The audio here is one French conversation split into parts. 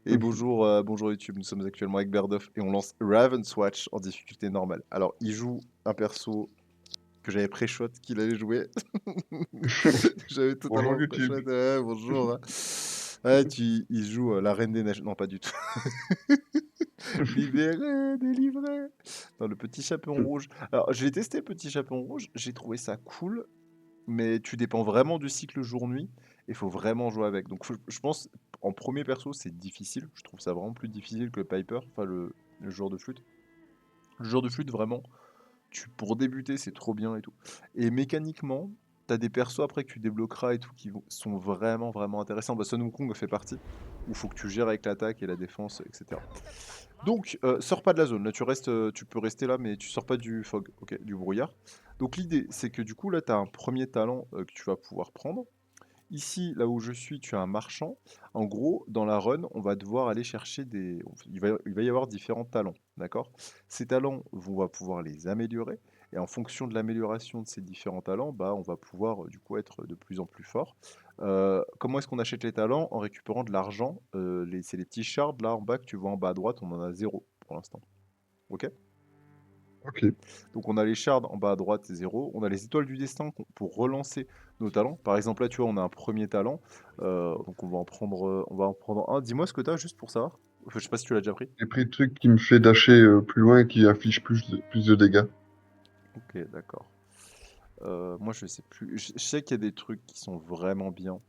Et bonjour YouTube, nous sommes actuellement avec Berdoff et on lance Raven's Watch en difficulté normale. Alors, il joue un perso que j'avais pré-shot qu'il allait jouer. J'avais Bonjour totalement pré-shot. YouTube. Ouais, bonjour, hein. Ouais, il joue la Reine des Neiges. Non, pas du tout. Libéré, délivré. Non, le petit chaperon rouge. Alors, j'ai testé le petit chaperon rouge, j'ai trouvé ça cool, mais tu dépends vraiment du cycle jour-nuit. Il faut vraiment jouer avec. Donc, je pense, en premier perso, c'est difficile. Je trouve ça vraiment plus difficile que le Piper, enfin le joueur de flûte. Le joueur de flûte, vraiment, pour débuter, c'est trop bien et tout. Et mécaniquement, t'as des persos après que tu débloqueras et tout sont vraiment, vraiment intéressants. Bah, Sun Wukong fait partie, où il faut que tu gères avec l'attaque et la défense, etc. Donc, sors pas de la zone. Là, tu peux rester là, mais tu sors pas du fog, ok, du brouillard. Donc, l'idée, c'est que du coup, là, tu as un premier talent que tu vas pouvoir prendre. Ici, là où je suis, tu as un marchand. En gros, dans la run, on va devoir aller chercher des. Il va y avoir différents talents, d'accord? Ces talents, on va pouvoir les améliorer. Et en fonction de l'amélioration de ces différents talents, bah, on va pouvoir du coup être de plus en plus fort. Comment est-ce qu'on achète les talents? En récupérant de l'argent. C'est les petits shards là en bas que tu vois en bas à droite, on en a zéro pour l'instant. Ok? Ok. Donc on a les shards en bas à droite, c'est 0. On a les étoiles du destin pour relancer nos talents. Par exemple là, tu vois, on a un premier talent. Donc on va en prendre un. Dis-moi ce que tu as juste pour savoir. Enfin, je sais pas si tu l'as déjà pris. J'ai pris le truc qui me fait dasher plus loin et qui affiche plus de dégâts. Ok, d'accord. Moi je sais plus. Je sais qu'il y a des trucs qui sont vraiment bien.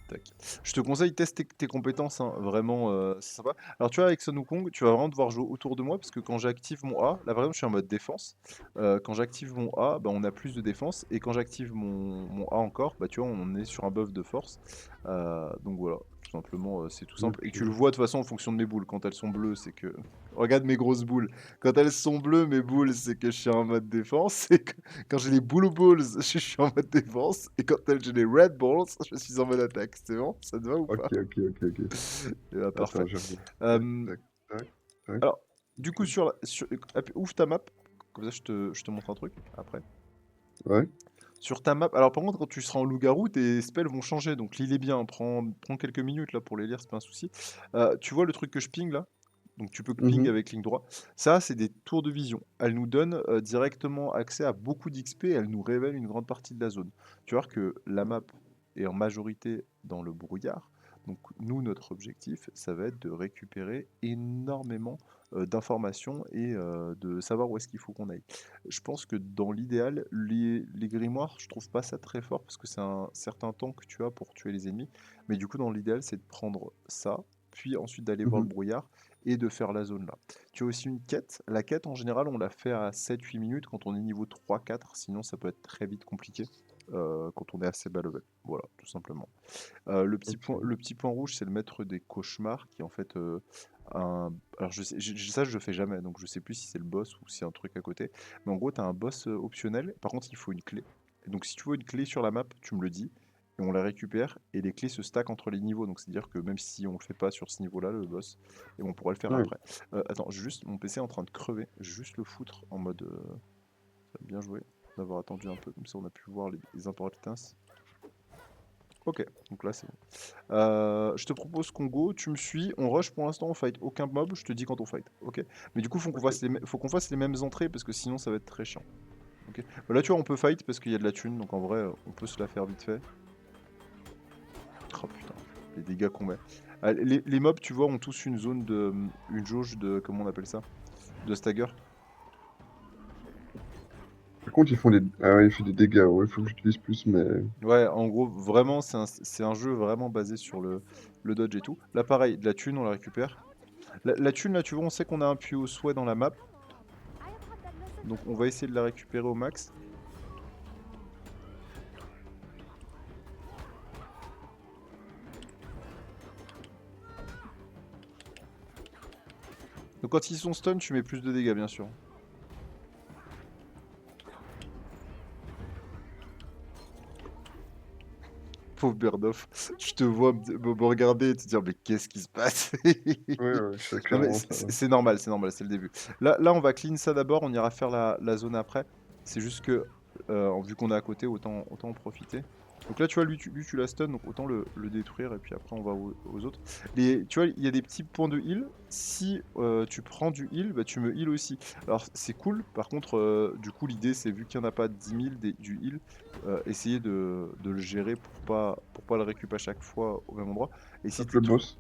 Tac. Je te conseille, teste tes compétences, hein, vraiment, c'est sympa. Alors tu vois, avec Sun Wukong, tu vas vraiment devoir jouer autour de moi, parce que quand j'active mon A, là par exemple je suis en mode défense, quand j'active mon A, bah, on a plus de défense, et quand j'active mon A encore, bah tu vois, on est sur un buff de force. Donc voilà, tout simplement, c'est tout simple. Et tu le Ok. vois de toute façon en fonction de mes boules, quand elles sont bleues, c'est que... Regarde mes grosses boules. Quand elles sont bleues, mes boules, c'est que je suis en mode défense, et quand j'ai les blue balls, je suis en mode défense. Et quand j'ai les red balls, je suis en mode attaque. C'est bon? Ça te va ou Ok, pas? ok, ok, ok. Parfait. Attends, je regarde. Tac, Euh, tac, tac, tac. alors, du coup, Ok. ouvre ta map. Comme ça, je te montre un truc après. Ouais. Sur ta map. Alors, par contre, quand tu seras en loup-garou, tes spells vont changer. Donc, lis-les bien. Prends quelques minutes là pour les lire, c'est pas un souci. Tu vois le truc que je ping là? Donc, tu peux ping Mhm. avec ligne droit. Ça, c'est des tours de vision. Elles nous donnent directement accès à beaucoup d'XP. Elles nous révèlent une grande partie de la zone. Tu vois que la map est en majorité dans le brouillard. Donc, nous, notre objectif, ça va être de récupérer énormément d'informations et de savoir où est-ce qu'il faut qu'on aille. Je pense que dans l'idéal, les grimoires, je trouve pas ça très fort parce que c'est un certain temps que tu as pour tuer les ennemis. Mais du coup, dans l'idéal, c'est de prendre ça, puis ensuite d'aller voir le Mhm. brouillard et de faire la zone là. Tu as aussi une quête. La quête, en général, on la fait à 7-8 minutes quand on est niveau 3-4, sinon ça peut être très vite compliqué quand on est assez bas level. Voilà, tout simplement. Ok. Le petit point rouge, c'est le maître des cauchemars qui est en fait un. Alors ça, je le fais jamais, donc je sais plus si c'est le boss ou si c'est un truc à côté. Mais en gros, tu as un boss optionnel. Par contre, il faut une clé. Et donc, si tu veux une clé sur la map, tu me le dis. Et on la récupère. Et les clés se stackent entre les niveaux. Donc, c'est-à-dire que même si on le fait pas sur ce niveau-là, le boss, et on pourra le faire Ouais. après. Attends, juste, mon PC est en train de crever. Je vais juste le foutre en mode. Ça va bien joué d'avoir attendu un peu. Comme ça, on a pu voir les importances. Ok, donc là c'est bon. Je te propose qu'on go, tu me suis, on rush pour l'instant, on fight aucun mob, je te dis quand on fight, ok? Mais du coup, Ok. faut qu'on fasse les mêmes entrées parce que sinon ça va être très chiant, ok? Bah là, tu vois, on peut fight parce qu'il y a de la thune, donc en vrai, on peut se la faire vite fait. Oh putain, les dégâts qu'on met. Les mobs, tu vois, ont tous une zone de. Une jauge de. Comment on appelle ça? De stagger. Par contre, ils font des... Ah ouais, il fait des dégâts. Ouais, il faut que j'utilise plus, mais... Ouais, en gros, vraiment, c'est un jeu vraiment basé sur le dodge et tout. Là, pareil, de la thune, on la récupère. La thune, là, tu vois, on sait qu'on a un puits au souhait dans la map. Donc on va essayer de la récupérer au max. Donc quand ils sont stun, tu mets plus de dégâts bien sûr. Pauvre Berdoff, je te vois me regarder et te dire mais qu'est-ce qui se passe? Ouais, ouais, c'est Non mais clairement ça. Ouais. c'est normal, c'est le début. Là on va clean ça d'abord, on ira faire la zone après. C'est juste que vu qu'on est à côté, autant en profiter. Donc là, tu vois, lui, tu la stun, donc autant le détruire, et puis après, on va aux autres. Tu vois, il y a des petits points de heal. Si tu prends du heal, bah, tu me heal aussi. Alors, c'est cool. Par contre, du coup, l'idée, c'est vu qu'il n'y en a pas 10 000 du heal, essayer de le gérer pour pas le récupérer à chaque fois au même endroit. Et si Tape t'es le boss.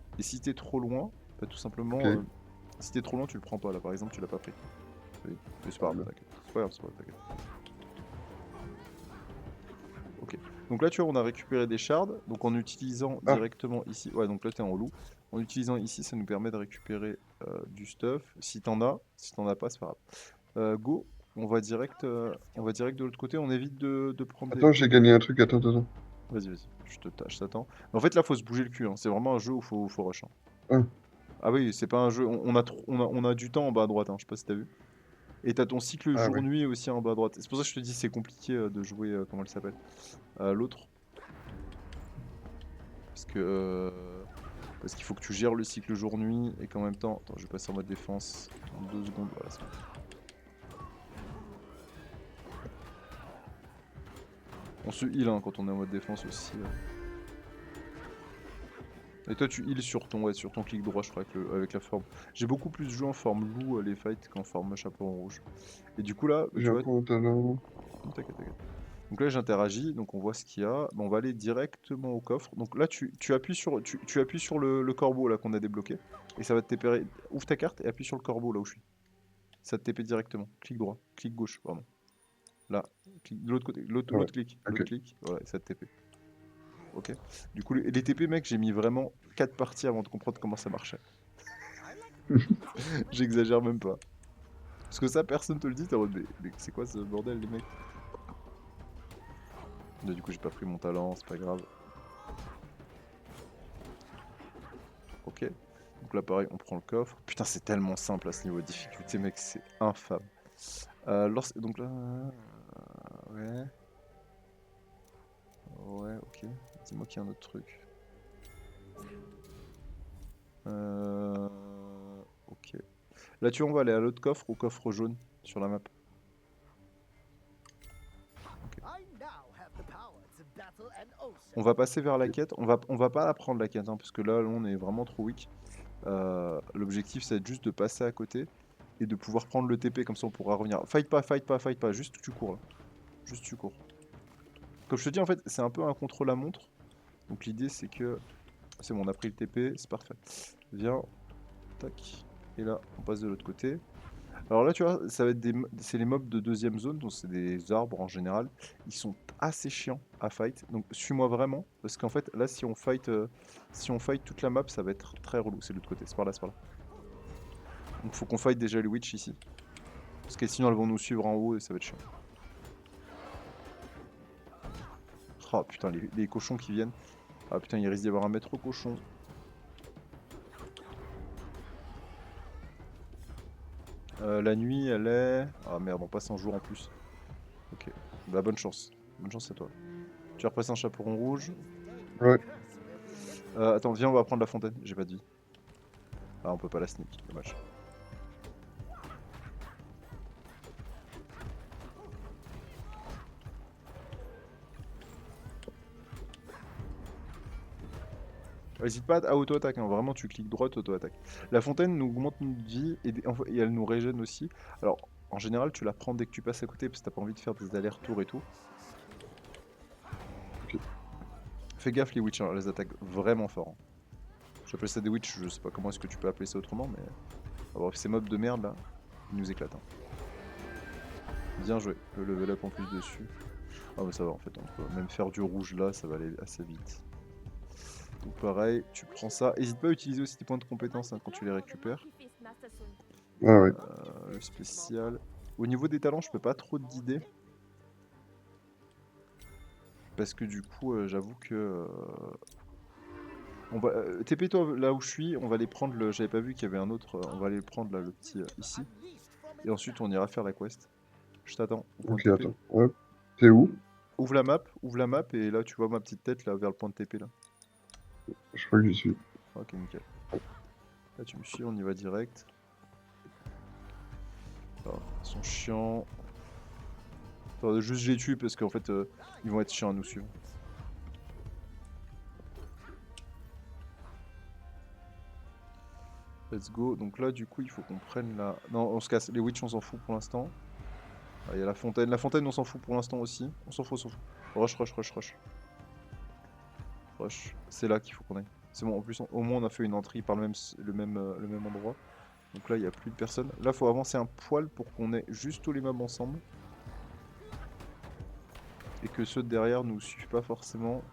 trop loin, bah, tout simplement, Ok. si t'es trop loin, tu le prends pas. Là, par exemple, tu l'as pas pris. Oui. Mais c'est pas grave, t'inquiète. C'est pas grave, t'inquiète. Ok. Donc là, tu vois, on a récupéré des shards. Donc en utilisant Ah, directement ici. Ouais, donc là, t'es en loup. En utilisant ici, ça nous permet de récupérer du stuff. Si t'en as, si t'en as pas, c'est pas grave. Go. On va direct de l'autre côté. On évite de prendre des. attends, j'ai gagné un truc. Attends. Vas-y, vas-y. Je t'attends. Mais en fait, là, faut se bouger le cul, hein. C'est vraiment un jeu où faut rush, hein. Ah, Ah oui, c'est pas un jeu. On a du temps en bas à droite, hein. Je sais pas si t'as vu. Et t'as ton cycle ah ouais. jour-nuit aussi en bas à droite. C'est pour ça que je te dis c'est compliqué de jouer. Comment elle s'appelle l'autre. Parce que. Parce qu'il faut que tu gères le cycle jour-nuit et qu'en même temps. Attends, je vais passer en mode défense. En 2 secondes. Voilà, c'est bon. On se heal hein, quand on est en mode défense aussi. Et toi, tu heal sur ton clic droit, je crois, avec la forme. J'ai beaucoup plus joué en forme loup les fights qu'en forme chaperon rouge. Et du coup, là, bah, J'ai tu un vois. point au talent. T'inquiète, t'inquiète. Donc là, j'interagis, donc on voit ce qu'il y a. Bon, on va aller directement au coffre. Donc là, tu appuies tu appuies sur le corbeau là qu'on a débloqué. Et ça va te TP. Ouvre ta carte et appuie sur le corbeau là où je suis. Ça te TP directement. Clic droit, clic gauche, pardon. Là, de l'autre côté, Ah ouais. l'autre Ok. clic, voilà, et ça te TP. Ok. Du coup, les TP, mec, j'ai mis vraiment 4 parties avant de comprendre comment ça marchait. J'exagère même pas. Parce que ça, personne te le dit, t'es en mode, mais c'est quoi ce bordel, les mecs? Là, du coup, j'ai pas pris mon talent, c'est pas grave. Ok. Donc là, pareil, on prend le coffre. Putain, c'est tellement simple à ce niveau de difficulté, mec, c'est infâme. Donc là. Ouais. Ouais, ok. Dis-moi qu'il y a un autre truc. Ok. Là, tu vois, on va aller à l'autre coffre, au coffre jaune, sur la map. Ok. On va passer vers la Ok. quête. On va pas la prendre la quête, hein, parce que là, on est vraiment trop weak. L'objectif, c'est juste de passer à côté et de pouvoir prendre le TP, comme ça on pourra revenir. Fight pas, juste tu cours là. Juste tu cours. Comme je te dis, en fait, c'est un peu un contre-la-montre. Donc l'idée, c'est que. C'est bon, on a pris le TP, c'est parfait. Viens, tac. Et là, on passe de l'autre côté. Alors là, tu vois, ça va être c'est les mobs de deuxième zone, donc c'est des arbres en général. Ils sont assez chiants à fight, donc suis-moi vraiment, parce qu'en fait, là, si on fight toute la map, ça va être très relou. C'est de l'autre côté, c'est par là, c'est par là. Donc faut qu'on fight déjà les witch ici, parce que sinon elles vont nous suivre en haut et ça va être chiant. Oh putain, les cochons qui viennent. Ah putain, il risque d'y avoir un maître cochon. La nuit, elle est. Ah merde, on passe en jour en plus. Ok, bah bonne chance. Bonne chance à toi. Tu as repassé un chaperon rouge. Ouais. Attends, viens, on va prendre la fontaine. J'ai pas de vie. Ah, on peut pas la sneak, dommage. N'hésite pas à auto-attaque, hein. Vraiment, tu cliques droit, auto-attaque. La fontaine nous augmente notre vie et elle nous régène aussi. Alors, en général, tu la prends dès que tu passes à côté parce que t'as pas envie de faire des allers-retours et tout. Ok. Fais gaffe, les witch, hein, elles attaquent vraiment fort, hein. J'appelle ça des witch, je sais pas comment est-ce que tu peux appeler ça autrement, mais. Ah, bref, ces mobs de merde là, ils nous éclatent, hein. Bien joué, le level up en plus dessus. Ah, mais ça va en fait, on peut même faire du rouge là, ça va aller assez vite. Donc pareil, tu prends ça. N'hésite pas à utiliser aussi tes points de compétence hein, quand tu les récupères. Ah ouais. Le spécial. Au niveau des talents, je peux pas trop te guider. Parce que du coup, j'avoue que. On va, TP-toi là où je suis, on va aller prendre le. J'avais pas vu qu'il y avait un autre. On va aller prendre là le petit ici. Et ensuite, on ira faire la quest. Je t'attends au point de Ok, TP. attends. Ouais. T'es où? Ouvre la map et là tu vois ma petite tête là vers le point de TP là. Je crois que j'y suis. Ok, nickel. Là tu me suis, on y va direct. Alors, ils sont chiants. Attends, juste je les tue parce qu'en fait ils vont être chiants à nous suivre. Let's go. Donc là, du coup, il faut qu'on prenne la... Non, on se casse. Les witch, on s'en fout pour l'instant. Ah, il y a la fontaine. La fontaine, on s'en fout pour l'instant aussi. On s'en fout, on s'en fout. Rush, rush, rush, rush. Rush. C'est là qu'il faut qu'on aille. C'est bon, en plus, au moins, on a fait une entrée par le même endroit. Donc là, il n'y a plus de personne. Là, il faut avancer un poil pour qu'on ait juste tous les mobs ensemble. Et que ceux de derrière nous suivent pas forcément.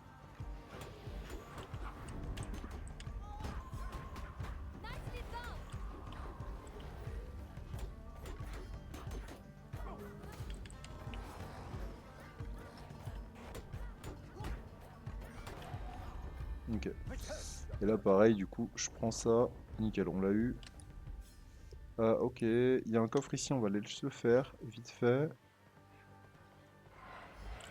Ok. Et là, pareil, du coup, je prends ça. Nickel, on l'a eu. Ok, il y a un coffre ici, on va aller le faire, vite fait.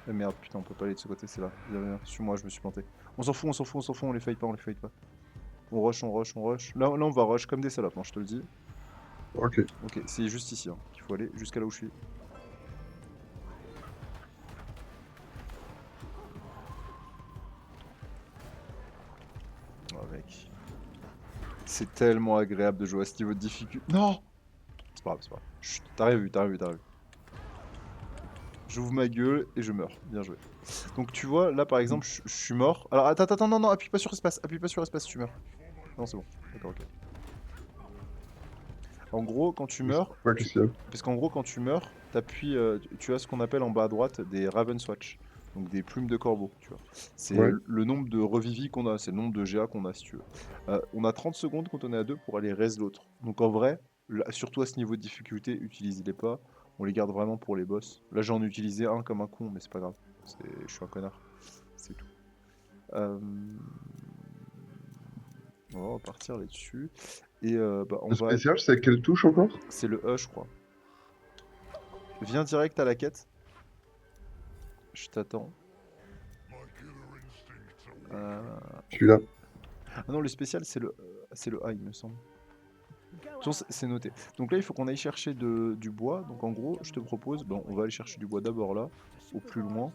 Ah merde, putain, on peut pas aller de ce côté, c'est là. Viens, suis-moi, je me suis planté. On s'en fout, on s'en fout, on s'en fout, on les fight pas, on les fight pas. On rush, on rush, on rush. Là, on va rush comme des salopes, hein, je te le dis. Ok. Ok, c'est juste ici hein, qu'il faut aller, jusqu'à là où je suis. Oh mec. C'est tellement agréable de jouer à ce niveau de difficulté. Non! C'est pas grave, c'est pas grave. Chut, t'as rien vu, t'as rien vu, t'as rien vu. J'ouvre ma gueule et je meurs. Bien joué. Donc tu vois, là par exemple, je suis mort. Alors attends, attends, non, non, appuie pas sur espace, appuie pas sur espace, tu meurs. Non, c'est bon. D'accord, ok. En gros, quand tu meurs, Ouais, qu'est-ce qu'il y a? parce qu'en gros, quand tu meurs, t'appuies, tu as ce qu'on appelle en bas à droite des Raven's Watch, donc des plumes de corbeau, tu vois. C'est Ouais. le nombre de revivis qu'on a, c'est le nombre de GA qu'on a, si tu veux. On a 30 secondes quand on est à deux pour aller raise l'autre. Donc en vrai, surtout à ce niveau de difficulté, utilisez-les pas. On les garde vraiment pour les boss. Là, j'en ai utilisé un comme un con, mais c'est pas grave. Je suis un connard. C'est tout. Euh, On va repartir là-dessus. Et bah, on Le va. spécial, c'est quelle touche encore? C'est le E, je crois. Viens direct à la quête. Je t'attends. Celui-là. Ah non, le spécial, c'est le A, il me semble. C'est noté. Donc là, il faut qu'on aille chercher du bois. Donc en gros, je te propose, bon, on va aller chercher du bois d'abord là, au plus loin.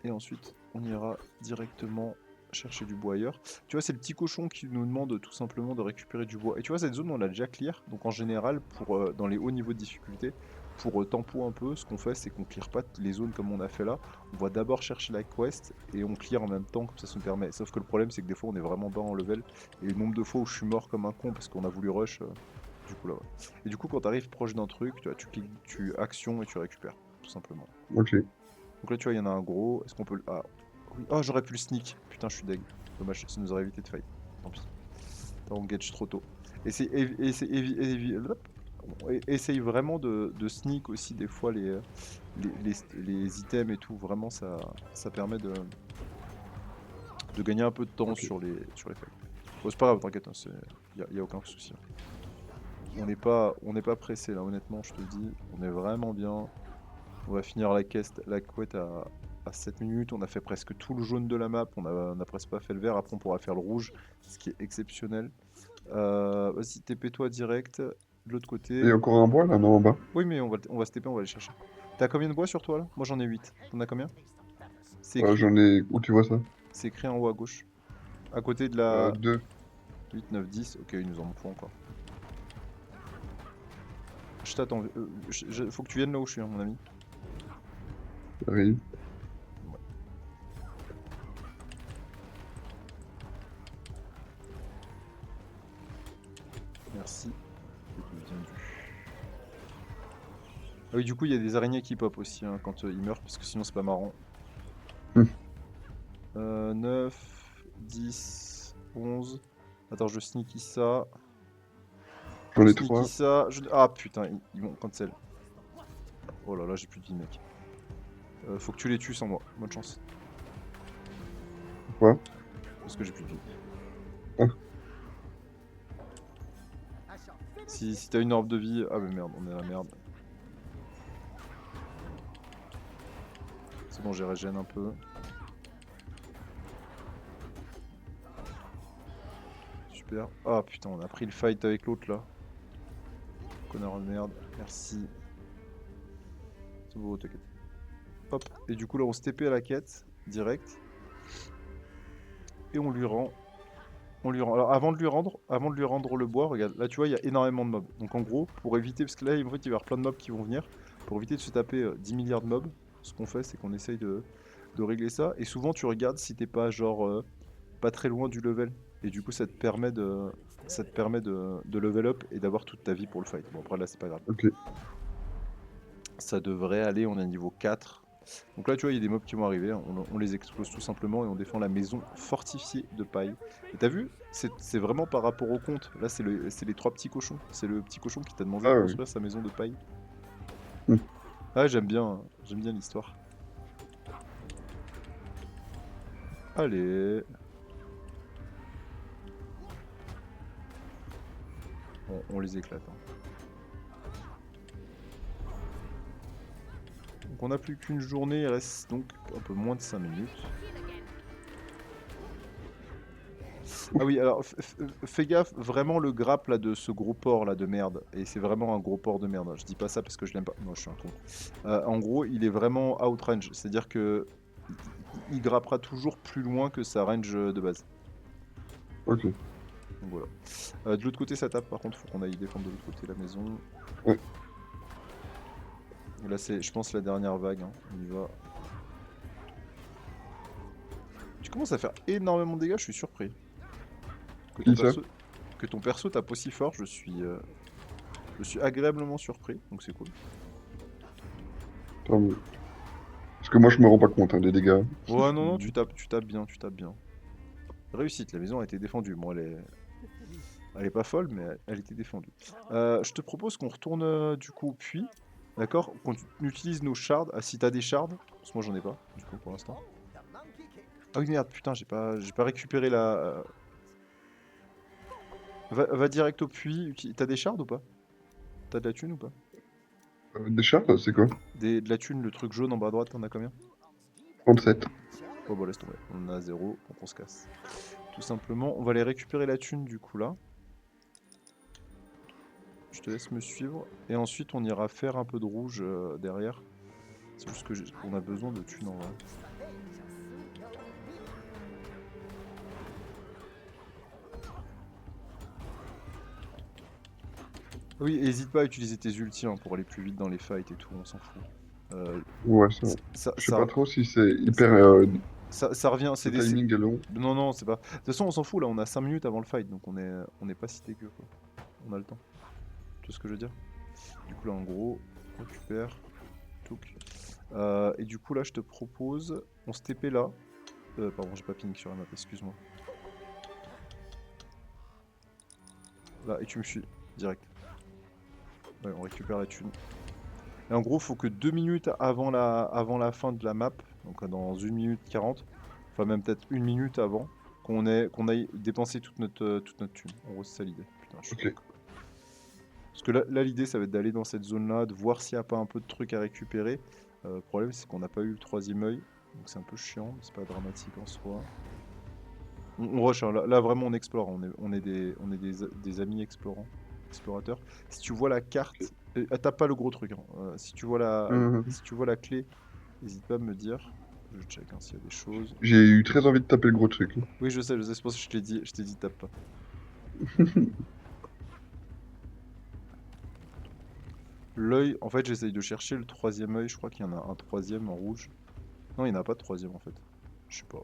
Et ensuite, on ira directement chercher du bois ailleurs. Tu vois, c'est le petit cochon qui nous demande tout simplement de récupérer du bois. Et tu vois, cette zone, on l'a déjà clear. Donc en général, dans les hauts niveaux de difficulté, pour tempo un peu, ce qu'on fait, c'est qu'on clear pas les zones comme on a fait là. On va d'abord chercher la quest et on clear en même temps, comme ça nous permet. Sauf que le problème, c'est que des fois, on est vraiment bas en level. Et le nombre de fois où je suis mort comme un con parce qu'on a voulu rush, du coup là, ouais. Et du coup, quand tu arrives proche d'un truc, tu vois, tu cliques, tu action et tu récupères, tout simplement. Ok. Donc là, tu vois, il y en a un gros. Est-ce qu'on peut le... Ah, oui. Oh, j'aurais pu le sneak. Putain, je suis deg. Dommage, ça nous aurait évité de fight. Tant pis. On gage trop tôt. Essaye vraiment de sneak aussi des fois les items et tout. Vraiment, ça permet de gagner un peu de temps Ok. sur les fights. Bon, c'est pas grave, t'inquiète, hein, y a aucun souci. On n'est pas pressé là, honnêtement, je te le dis. On est vraiment bien. On va finir la quête à 7 minutes. On a fait presque tout le jaune de la map. On a presque pas fait le vert. Après, on pourra faire le rouge, ce qui est exceptionnel. Vas-y, TP-toi direct. De l'autre Il y côté. a encore un bois là, non, en bas? Oui, mais on va se TP, on va aller chercher. T'as combien de bois sur toi là? Moi j'en ai 8. T'en as combien? C'est écrit, J'en ai. Où tu vois ça? c'est écrit en haut à gauche. À côté de la Deux. 8, 9, 10. Ok, il nous en faut encore. Je t'attends. Faut que tu viennes là où je suis, hein, mon ami. J'arrive. Merci. Ah oui, du coup, il y a des araignées qui pop aussi hein, quand ils meurent, parce que sinon c'est pas marrant. 9, 10, 11. Attends, je sneaky ça. J'en Je ai sneaky 3. ça. Ah putain, ils vont cancel. Oh là là, j'ai plus de vie, mec. Faut que tu les tues sans moi. Bonne chance. Pourquoi? Parce que j'ai plus de vie. Ah. Si t'as une orbe de vie. Ah, mais merde, on est à la merde. C'est bon, j'ai régène un peu. Super. Ah putain, on a pris le fight avec l'autre là. Connard de merde. Merci. C'est beau, t'inquiète. Hop. Et du coup, là, on se TP à la quête. Direct. Et on lui rend Alors, avant de lui rendre le bois, regarde, là tu vois, il y a énormément de mobs. Donc en gros, pour éviter, parce que là, en fait, il va y avoir plein de mobs qui vont venir, pour éviter de se taper 10 milliards de mobs, ce qu'on fait, c'est qu'on essaye de régler ça. Et souvent, tu regardes si t'es pas, genre, pas très loin du level. Et du coup, ça te permet de level up et d'avoir toute ta vie pour le fight. Bon, après, là, c'est pas grave. Ok. Ça devrait aller, on est niveau 4. Donc là, tu vois, il y a des mobs qui vont arriver, on les explose tout simplement et on défend la maison fortifiée de paille. Et t'as vu? C'est vraiment par rapport au compte. Là, c'est les trois petits cochons. C'est le petit cochon qui t'a demandé de Ah oui. construire sa maison de paille. Hmm. Ah, j'aime bien l'histoire. Allez. On les éclate, hein. Donc on n'a plus qu'une journée, il reste donc un peu moins de 5 minutes. Ah oui, alors fais gaffe, vraiment le grappe là de ce gros porc là de merde, et c'est vraiment un gros porc de merde, hein. Je dis pas ça parce que je l'aime pas, non je suis un con. En gros, il est vraiment outrange, c'est-à-dire que il grappera toujours plus loin que sa range de base. Ok. Donc voilà. De l'autre côté ça tape, par contre faut qu'on aille défendre de l'autre côté la maison. Ouais. Et là c'est, je pense, la dernière vague, hein. On y va. Tu commences à faire énormément de dégâts, je suis surpris. Que ton Qui ça? perso, que ton perso tape aussi fort, je suis agréablement surpris, donc c'est cool. Tant mieux. Parce que moi, je me rends pas compte hein, des dégâts. Ouais, non, non, tu tapes bien, tu tapes bien. Réussite, la maison a été défendue. Bon, elle est pas folle, mais elle était défendue. Je te propose qu'on retourne du coup au puits, d'accord? Qu'on utilise nos shards. Ah, si t'as des shards, parce que moi j'en ai pas, du coup, pour l'instant. Ah oui, merde, putain, j'ai pas récupéré la. Va direct au puits. T'as des shards ou pas? T'as de la thune ou pas? Des chats, c'est quoi? De la thune, le truc jaune en bas à droite, t'en as combien? 37. Oh, bah laisse tomber, on en a 0, donc on se casse. Tout simplement, on va aller récupérer la thune du coup là. Je te laisse me suivre. Et ensuite, on ira faire un peu de rouge derrière. C'est juste qu'on a besoin de thunes en vrai. Oui, hésite pas à utiliser tes ultis hein, pour aller plus vite dans les fights et tout, on s'en fout. Euh, Ouais, ça. ça, Je sais pas ça, trop si c'est ça, hyper. ça revient, c'est Le des... timing est long. Non, non, c'est pas... De toute façon, on s'en fout, là, on a 5 minutes avant le fight, donc on est pas si dégueu, quoi. On a le temps. Tu vois ce que je veux dire? Du coup, là, en gros, on récupère. Touc. Et du coup, là, je te propose... On se TP là. Pardon, j'ai pas ping sur la map, excuse-moi. Là, et tu me suis, direct. Ouais, on récupère la thune. Et en gros, faut que 2 minutes avant la fin de la map, donc dans 1 minute 40, enfin même peut-être 1 minute avant, qu'on aille dépenser toute notre thune. En gros, c'est ça l'idée. Putain, je suis Ok. con. Parce que là l'idée, ça va être d'aller dans cette zone-là, de voir s'il n'y a pas un peu de trucs à récupérer. Le problème, c'est qu'on n'a pas eu le troisième œil, donc c'est un peu chiant, mais c'est pas dramatique en soi. On rush, hein. Là, vraiment, on explore. On est des amis explorateurs. Si tu vois la Ok. carte, tape pas le gros truc, hein. Si tu vois la, Mhm. si tu vois la clé, n'hésite pas à me dire. Je check hein, s'il y a des choses. J'ai eu très envie de taper le gros truc. Oui, je sais, c'est pour ça que je t'ai dit tape pas. L'œil, en fait, j'essaye de chercher le troisième œil. Je crois qu'il y en a un troisième en rouge. Non, il n'y en a pas de troisième en fait. Je sais pas.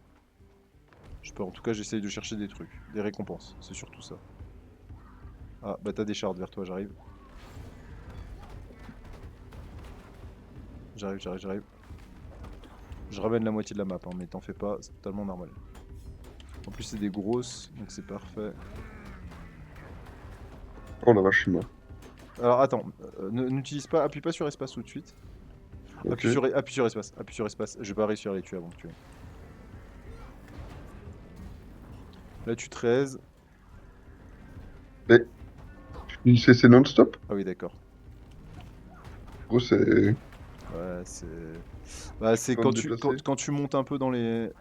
Je sais pas. En tout cas, j'essaye de chercher des trucs, des récompenses. C'est surtout ça. Ah, bah t'as des shards vers toi, j'arrive. J'arrive. Je ramène la moitié de la map, hein, mais t'en fais pas, c'est totalement normal. En plus, c'est des grosses, donc c'est parfait. Oh la vache, je suis mort. Alors attends, n'utilise pas, appuie pas sur espace tout de suite. Ok. Appuie sur espace. Je vais pas réussir à les tuer avant de tuer. Là, tu 13. Mais c'est non-stop? Ah oui, d'accord. Gros, c'est. Ouais, c'est. Bah, c'est Faut me quand tu, déplacer. quand tu montes un peu dans les.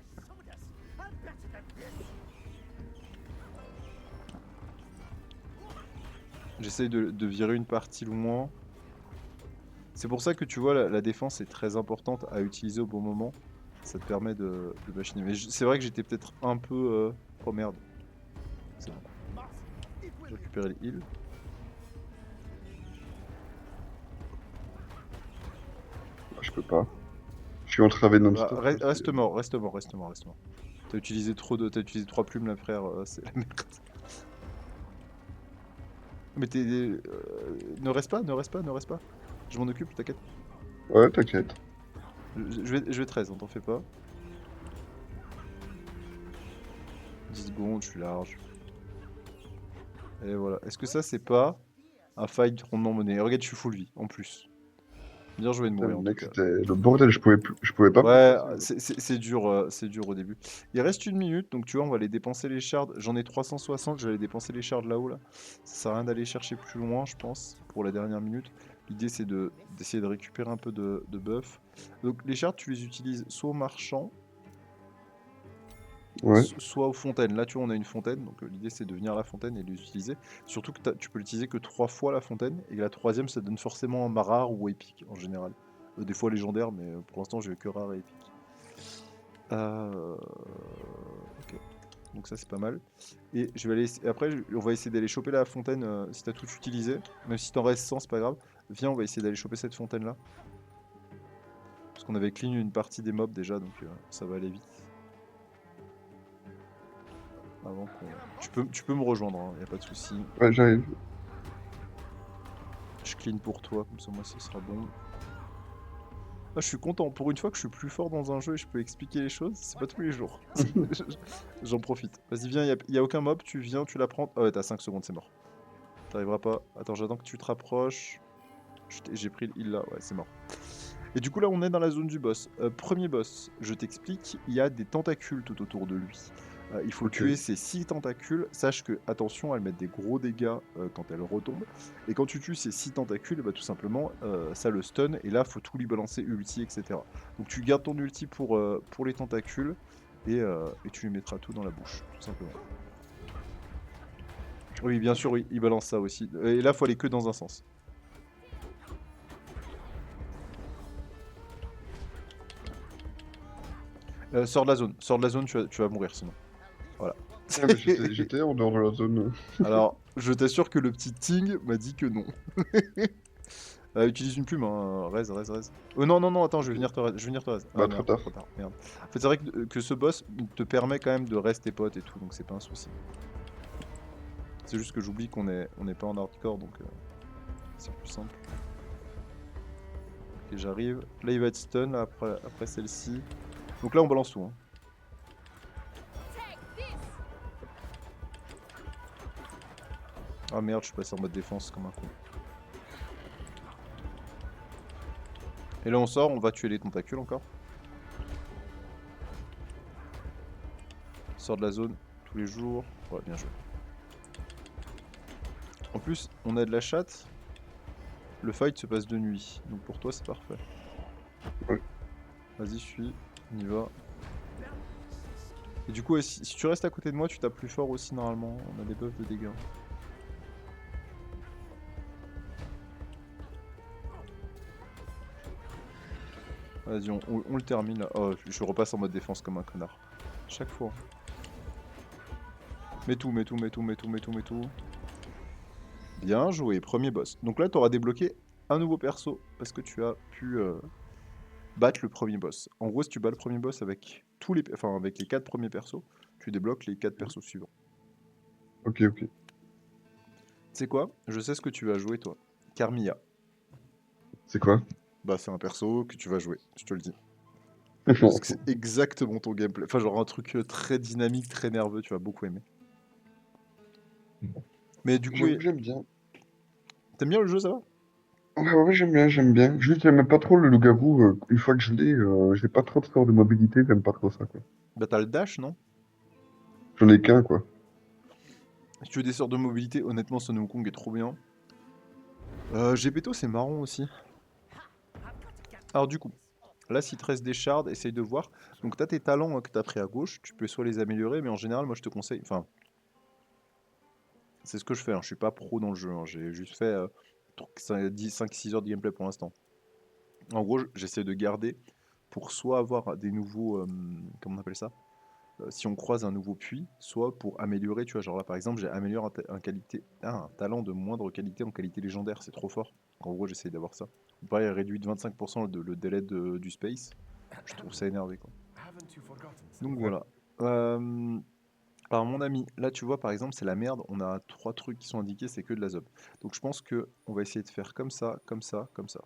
J'essaye de virer une partie loin. C'est pour ça que tu vois, la défense est très importante à utiliser au bon moment. Ça te permet de machiner. Mais c'est vrai que j'étais peut-être un peu. Oh merde. récupérer le heal. Je peux pas. Je suis entravé Bah, non-stop. là, reste mort, reste mort, reste mort, reste mort. T'as utilisé 3 plumes là, frère, c'est la merde. Mais ne reste pas, ne reste pas, ne reste pas. Je m'en occupe, t'inquiète. Ouais, t'inquiète. Je vais 13, hein, t'en fais pas. 10 secondes, je suis large. Et voilà. Est-ce que ça, c'est pas un fight rondement mené? Regarde, je suis full vie, en plus. Bien joué de Putain, mourir, mais en tout mec, cas. c'était le bordel. Je pouvais pas Ouais, progresser, là. c'est dur au début. Il reste 1 minute, donc tu vois, on va aller dépenser les shards. J'en ai 360, je vais aller dépenser les shards là-haut, là. Ça sert à rien d'aller chercher plus loin, je pense, pour la dernière minute. L'idée, c'est d'essayer de récupérer un peu de buff. Donc, les shards, tu les utilises soit au marchand, Ouais. soit aux fontaines. Là, tu vois, on a une fontaine, donc l'idée, c'est de venir à la fontaine et de l'utiliser. Surtout que tu peux l'utiliser que 3 fois la fontaine, et la troisième, ça donne forcément un rare ou épique, en général. Des fois légendaire, mais pour l'instant, j'ai que rare et épique. Ok, donc ça c'est pas mal. Et je vais aller après on va essayer d'aller choper la fontaine si t'as tout utilisé. Même si t'en restes 100, c'est pas grave. Viens, on va essayer d'aller choper cette fontaine là. Parce qu'on avait clean une partie des mobs déjà, donc ça va aller vite. Avant qu'on... tu peux me rejoindre, hein, y a pas de souci. Ouais, j'arrive. Je clean pour toi, comme ça moi ce sera bon. Ah, je suis content, pour une fois que je suis plus fort dans un jeu et je peux expliquer les choses, c'est pas tous les jours. J'en profite. Vas-y, viens, y a aucun mob, tu viens, tu la prends. Ah ouais, t'as 5 secondes, c'est mort. T'arriveras pas. Attends, j'attends que tu te rapproches. J'ai pris le heal là, ouais, c'est mort. Et du coup, là, on est dans la zone du boss. Premier boss, je t'explique, il y a des tentacules tout autour de lui. Il faut Ok. tuer ces 6 tentacules. Sache que, attention, elles mettent des gros dégâts quand elles retombent. Et quand tu tues ces 6 tentacules, bah, tout simplement, ça le stun. Et là, faut tout lui balancer ulti, etc. Donc tu gardes ton ulti pour les tentacules. Et tu lui mettras tout dans la bouche, tout simplement. Oui, bien sûr, oui, il balance ça aussi. Et là, faut aller que dans un sens. Sors de la zone, tu vas mourir sinon. Voilà. Ah, mais j'étais en dehors de la zone. Alors, je t'assure que le petit Ting m'a dit que non. Utilise une plume, hein. Raise, raise, raise. Oh non, non, non, attends, je vais Ok. venir te raise. Je vais venir te raise. Ah Bah, trop merde, tard. trop tard, merde. En fait, c'est vrai que ce boss te permet quand même de rester pote et tout, donc c'est pas un souci. C'est juste que j'oublie on est pas en hardcore, donc c'est plus simple. Ok, j'arrive. Là, il va être stun, là, après celle-ci. Donc là, on balance tout, hein. Ah merde, je suis passé en mode défense comme un con. Et là, on sort, on va tuer les tentacules encore. Sors de la zone tous les jours. Ouais, bien joué. En plus, on a de la chatte. Le fight se passe de nuit. Donc pour toi, c'est parfait. Ouais. Vas-y, suis. On y va. Et du coup, si tu restes à côté de moi, tu tapes plus fort aussi normalement. On a des buffs de dégâts. Vas-y, on le termine là. Oh, je repasse en mode défense comme un connard. Chaque fois. Mets tout, mets tout, mets tout, mets tout, mets tout, mets tout. Bien joué, premier boss. Donc là, tu auras débloqué un nouveau perso parce que tu as pu battre le premier boss. En gros, si tu bats le premier boss avec avec les 4 premiers persos, tu débloques les 4 persos suivants. Ok, ok. Tu sais quoi? Je sais ce que tu vas jouer toi. Carmilla. C'est quoi? Bah c'est un perso que tu vas jouer, je te le dis. Parce que c'est exactement ton gameplay. Enfin genre un truc très dynamique, très nerveux, tu vas beaucoup aimer. Mais du coup, J'avoue que j'aime bien. t'aimes bien le jeu, ça va? Ouais, ouais, ouais, j'aime bien, j'aime bien. Juste, j'aime pas trop le loup-garou. Une fois que je l'ai, j'ai pas trop de score de mobilité, j'aime pas trop ça, quoi. Bah t'as le dash, non? J'en ai qu'un, quoi. Si tu veux des sorts de mobilité, honnêtement, Sun Wukong est trop bien. Gepetto, c'est marrant aussi. Alors du coup, là, s'il te reste des shards, essaye de voir. Donc t'as tes talents que t'as pris à gauche, tu peux soit les améliorer, mais en général, moi je te conseille... Enfin, c'est ce que je fais, hein. Je suis pas pro dans le jeu, hein. J'ai juste fait 5-6 heures de gameplay pour l'instant. En gros, j'essaie de garder pour soit avoir des nouveaux... comment on appelle ça? si on croise un nouveau puits, soit pour améliorer, tu vois, genre là par exemple j'ai amélioré un talent de moindre qualité en qualité légendaire, c'est trop fort. En gros j'essaye d'avoir ça. Ou pareil, réduit de 25% le délai du space, je trouve ça énervé quoi. Donc Ouais. voilà. Alors mon ami, là tu vois par exemple c'est la merde, on a 3 trucs qui sont indiqués, c'est que de la zob. Donc je pense que on va essayer de faire comme ça, comme ça, comme ça.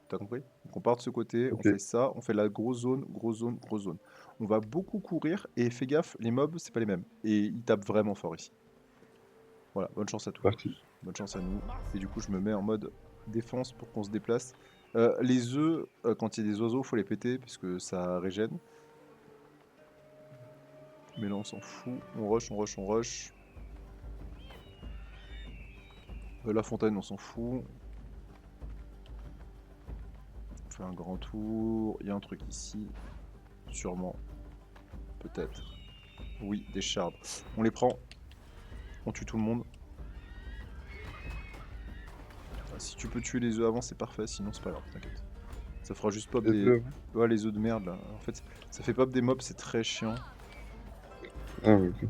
T'as compris? Donc on part de ce côté, on Ok. fait ça, on fait la grosse zone, grosse zone, grosse zone. On va beaucoup courir et fais gaffe, les mobs c'est pas les mêmes. Et ils tapent vraiment fort ici. Voilà, bonne chance à tous. Parti. Bonne chance à nous. Et du coup je me mets en mode défense pour qu'on se déplace. Les œufs, quand il y a des oiseaux, faut les péter parce que ça régène. Mais là on s'en fout. On rush, on rush, on rush. La fontaine on s'en fout. On fait un grand tour. Il y a un truc ici. Sûrement. Peut-être. Oui, des shards. On les prend. On tue tout le monde. Si tu peux tuer les œufs avant, c'est parfait. Sinon, c'est pas grave, t'inquiète. Ça fera juste pop Les des. œufs. Ouais, les œufs de merde là. En fait, ça fait pop des mobs, c'est très chiant. Ah ouais, ok.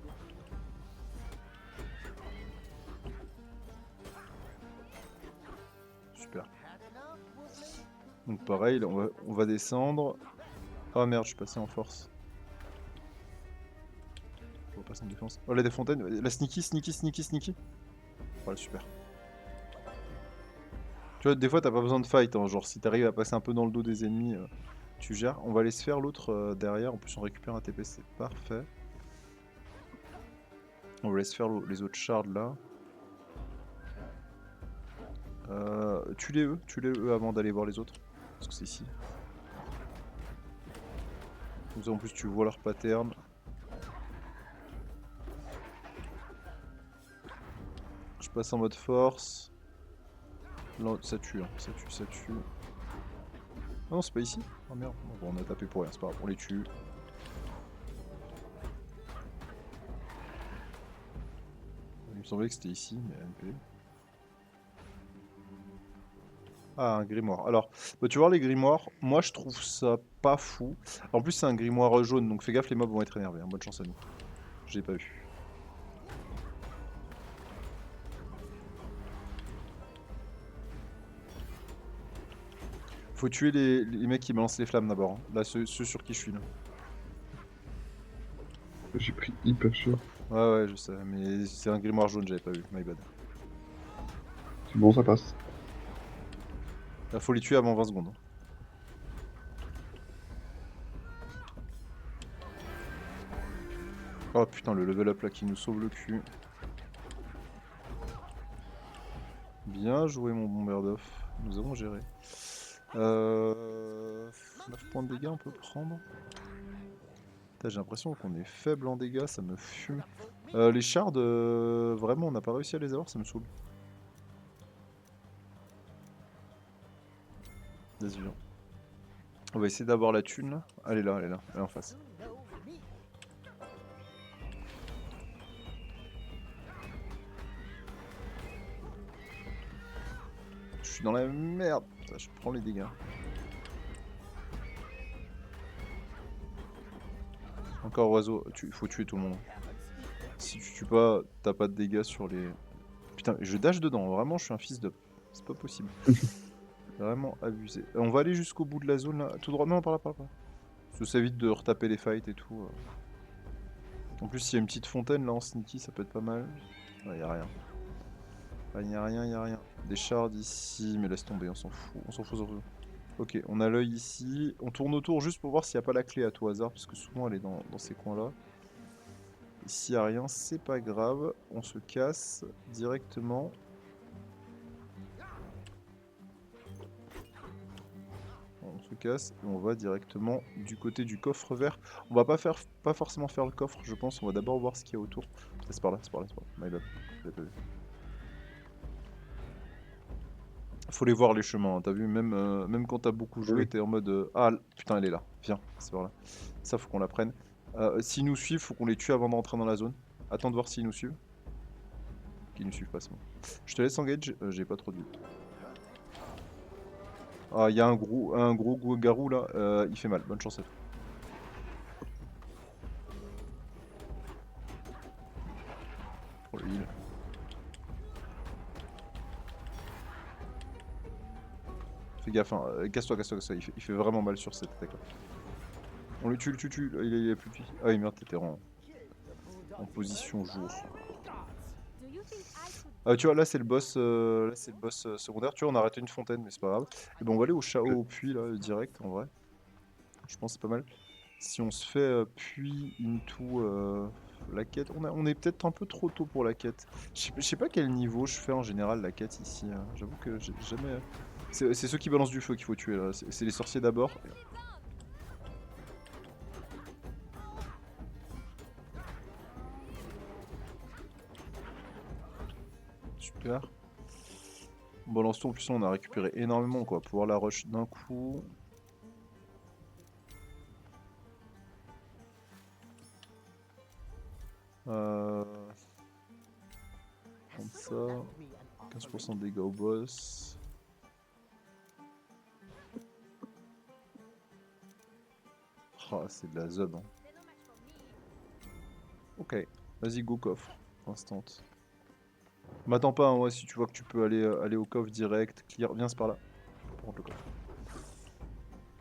Super. Donc, pareil, là, on va descendre. Ah merde, je suis passé en force. On va passer en défense. Oh, la fontaine. La sneaky, sneaky, sneaky, sneaky. Voilà, super. Tu vois, des fois, t'as pas besoin de fight, hein. Genre, si t'arrives à passer un peu dans le dos des ennemis, tu gères. On va aller se faire l'autre derrière. En plus, on récupère un TP, c'est parfait. On va laisser faire les autres shards là. Tue-les eux avant d'aller voir les autres. Parce que c'est ici. Comme ça, en plus, tu vois leur pattern. Je passe en mode force. Là, ça tue, hein. Ça tue, ça tue. Ah non, c'est pas ici. Oh merde. Bon, on a tapé pour rien, c'est pas grave, on les tue. Il me semblait que c'était ici, mais MP. Ah, un grimoire. Alors, bah, tu vois, les grimoires, moi je trouve ça pas fou. En plus, c'est un grimoire jaune, donc fais gaffe, les mobs vont être énervés, hein. Bonne chance à nous. Je l'ai pas vu. Faut tuer les mecs qui balancent les flammes d'abord, hein. Là, ceux sur qui je suis là. J'ai pris hyper cher. Ouais, ouais, je sais, mais c'est un grimoire jaune, j'avais pas vu, my bad. C'est bon, ça passe. Là, faut les tuer avant 20 secondes, hein. Oh putain, le level up là qui nous sauve le cul. Bien joué, mon bon Berdoff. Nous avons géré. 9 points de dégâts, on peut prendre. Putain, j'ai l'impression qu'on est faible en dégâts, ça me fume. Les shards, vraiment, on n'a pas réussi à les avoir, ça me saoule. Vas-y, viens. On va essayer d'avoir la thune là. Elle est là, elle est là, elle est en face. Je suis dans la merde. Putain, je prends les dégâts. Encore oiseau, il faut tuer tout le monde. Si tu tues pas, t'as pas de dégâts sur les... Putain, je dash dedans, vraiment je suis un fils de... C'est pas possible. Vraiment abusé. On va aller jusqu'au bout de la zone là. Tout droit, non, par là, par là. Parce que ça évite de retaper les fights et tout. En plus, s'il y a une petite fontaine là en sneaky, ça peut être pas mal. Ouais, y a rien. Y a rien, y a rien. Des shards ici, mais laisse tomber, on s'en fout. On s'en fout, on s'en fout. Ok, on a l'œil ici. On tourne autour juste pour voir s'il n'y a pas la clé à tout hasard, parce que souvent elle est dans ces coins-là. S'il n'y a rien, c'est pas grave. On se casse directement. On se casse et on va directement du côté du coffre vert. On va pas forcément faire le coffre, je pense. On va d'abord voir ce qu'il y a autour. C'est par là, c'est par là, c'est par là. My bad. Je l'ai pas vu. Faut les voir les chemins, hein. T'as vu, même quand t'as beaucoup joué, Oui. t'es en mode ah putain, elle est là, viens, c'est par là. Ça, faut qu'on la prenne. S'ils nous suivent, faut qu'on les tue avant d'entrer dans la zone. Attends de voir s'ils nous suivent. Qu'ils nous suivent pas, c'est bon. Je te laisse engage, j'ai pas trop de vie. Ah, il y a un gros garou là, il fait mal, bonne chance à toi. heal. Fais gaffe, hein. Casse-toi, casse-toi, casse-toi. Il fait vraiment mal sur cette attaque là. On le tue, le tue, tue. Il a plus de vie. Ah oui, merde, t'étais en position jour. Ah, tu vois, là c'est le boss, secondaire. Tu vois, on a arrêté une fontaine, mais c'est pas grave. Et ben on va aller au puits là, direct en vrai. Je pense que c'est pas mal. Si on se fait puits into la quête, on est peut-être un peu trop tôt pour la quête. Je sais pas quel niveau je fais en général la quête ici. J'avoue que j'ai jamais. C'est ceux qui balancent du feu qu'il faut tuer là. C'est les sorciers d'abord. Super. Balance-toi, en plus on a récupéré énormément quoi. Pouvoir la rush d'un coup. Prendre ça. 15% de dégâts au boss. Ah, c'est de la zub. Hein. Ok, vas-y, go coffre. Instant. M'attends pas, hein, ouais, si tu vois que tu peux aller au coffre direct, clear, viens, c'est par là. Prends le coffre.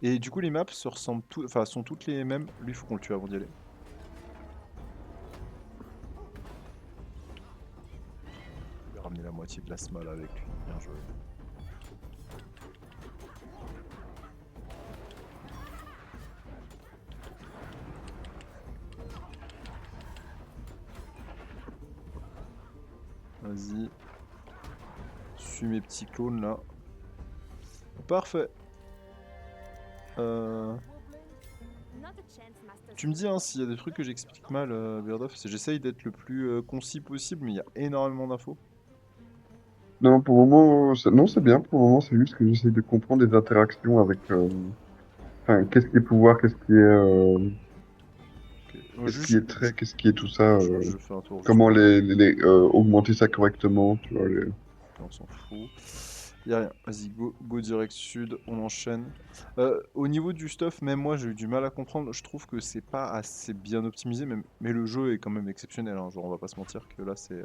Et du coup, les maps se ressemblent enfin, sont toutes les mêmes. Lui, faut qu'on le tue avant d'y aller. Je vais ramener la moitié de la small avec lui. Bien joué. Vas-y. Suis mes petits clones là. Parfait. Tu me dis hein, s'il y a des trucs que j'explique mal, Birdoff, c'est j'essaye d'être le plus concis possible, mais il y a énormément d'infos. Non, pour le moment, non, c'est bien. Pour le moment, c'est juste que j'essaie de comprendre les interactions avec. Enfin, qu'est-ce qui est pouvoir, Okay. qu'est-ce qui est trait, qu'est-ce qui est tout ça. Je fais un tour juste Comment pour... augmenter ça correctement, tu vois. On s'en fout. Y'a rien. Vas-y, go direct sud, on enchaîne. Au niveau du stuff, même moi j'ai eu du mal à comprendre. Je trouve que c'est pas assez bien optimisé, mais le jeu est quand même exceptionnel. Hein. Genre, on va pas se mentir que là c'est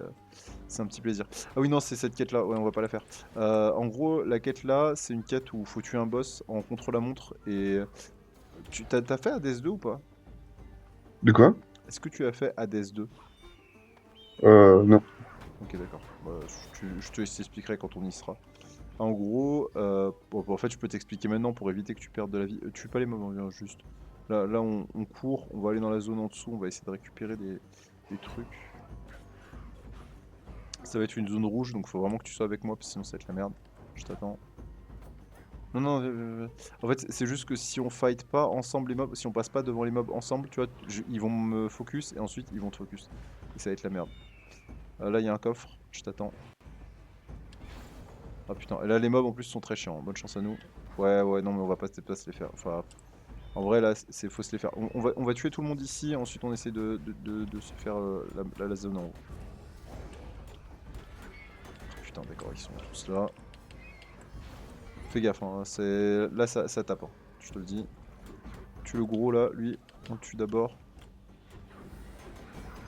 un petit plaisir. Ah oui, non, c'est cette quête là. Ouais, on va pas la faire. En gros, la quête là, c'est une quête où faut tuer un boss en contre-la-montre. Et t'as fait Hades 2 ou pas? De quoi? Est-ce que tu as fait Hades 2? Non. Ok, d'accord. Bah, je te t'expliquerai quand on y sera. En gros, bon, en fait, je peux t'expliquer maintenant pour éviter que tu perdes de la vie. Tue pas les mobs, hein, viens juste. Là on court, on va aller dans la zone en dessous, on va essayer de récupérer des trucs. Ça va être une zone rouge, donc faut vraiment que tu sois avec moi, parce que sinon ça va être la merde. Je t'attends. Non, non, en fait, c'est juste que si on fight pas ensemble les mobs, si on passe pas devant les mobs ensemble, tu vois, ils vont me focus et ensuite ils vont te focus. Et ça va être la merde. Là, il y a un coffre, je t'attends. Ah putain, et là les mobs en plus sont très chiants, bonne chance à nous. Ouais, ouais, non, mais on va pas se les faire. Enfin, en vrai, là, faut se les faire. On va tuer tout le monde ici, ensuite on essaie de se faire la zone en haut. Putain, d'accord, ils sont tous là. Fais gaffe, hein, là ça tape, hein, je te le dis. Tue le gros là, lui, on le tue d'abord.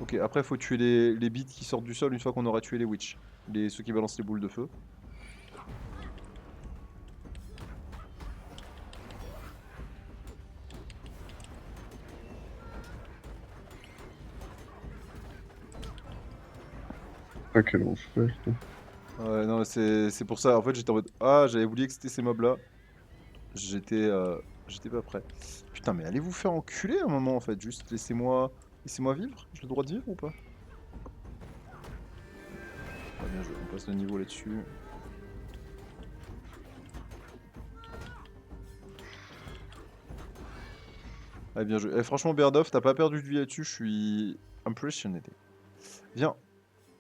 Ok, après faut tuer les bits qui sortent du sol une fois qu'on aura tué les witch. Ceux qui balancent les boules de feu. Ah, quel enfer. Ouais, non, c'est pour ça. En fait, j'étais en mode ah, j'avais oublié que c'était ces mobs là. J'étais pas prêt. Putain, mais allez vous faire enculer un moment en fait. Juste laissez-moi vivre. J'ai le droit de vivre ou pas? Ah, bien joué, on passe le niveau là-dessus. Ah, bien joué. Eh, franchement, Berdoff, t'as pas perdu de vie là-dessus. Je suis impressionné. Viens,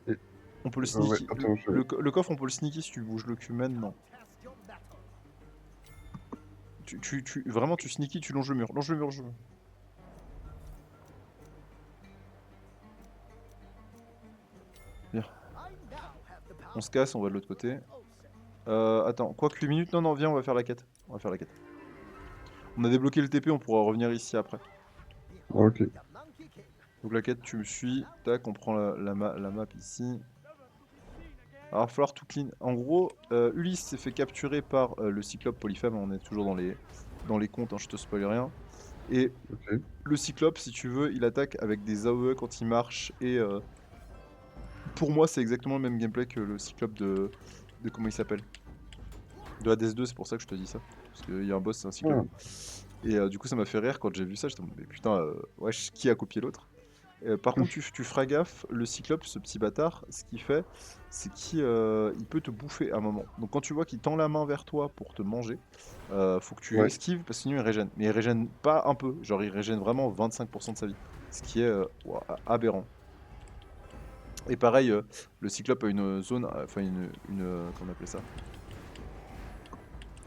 Et- on peut le ouais, sneaky. attends, Le coffre, on peut le sneaky si tu bouges le cul maintenant. Vraiment, tu sneaky, tu longes le mur. Longe le mur, je veux. Viens. On se casse, on va de l'autre côté. Attends, quoi que 8 minutes? Non, non, viens, on va faire la quête. On va faire la quête. On a débloqué le TP, on pourra revenir ici après. ok. Donc la quête, tu me suis. Tac, on prend la map ici. Alors, il va falloir tout clean. En gros, Ulysse s'est fait capturer par le Cyclope Polyphème. On est toujours dans les comptes, hein, je te spoil rien. Et Ok. le Cyclope, si tu veux, il attaque avec des AOE quand il marche. Et pour moi, c'est exactement le même gameplay que le Cyclope de comment il s'appelle? De Hades 2, c'est pour ça que je te dis ça. Parce qu'il y a un boss, c'est un Cyclope. Ah, Et du coup, ça m'a fait rire quand j'ai vu ça. J'étais en mode, mais putain, wesh, qui a copié l'autre? Par contre, tu feras gaffe, le Cyclope, ce petit bâtard, ce qu'il fait, c'est qu'il il peut te bouffer à un moment. Donc quand tu vois qu'il tend la main vers toi pour te manger, faut que tu ouais. esquives parce que sinon il régène. Mais il régène pas un peu, genre il régène vraiment 25% de sa vie. Ce qui est ouah, aberrant. Et pareil, le Cyclope a une zone, enfin comment on appelle ça?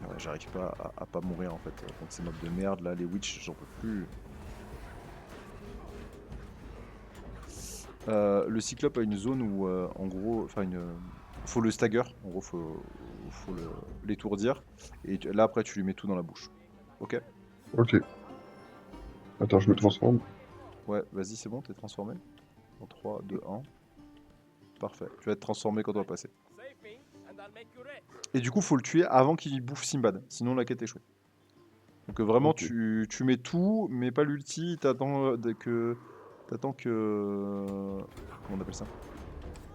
Ouais, j'arrive pas à pas mourir en fait contre ces mobs de merde là, les witch, j'en peux plus. Le Cyclope a une zone où, en gros, enfin faut le stagger, en gros, faut l'étourdir. Et là, après, tu lui mets tout dans la bouche. Ok? Ok. Attends, je me Donc, transforme. ouais, vas-y, c'est bon, t'es transformé. En 3, 2, 1. Parfait. Tu vas être transformé quand on va passer. Et du coup, faut le tuer avant qu'il bouffe Simbad. Sinon, la quête échoue. Donc, vraiment, Ok. tu mets tout, mais pas l'ulti. T'attends que. Comment on appelle ça?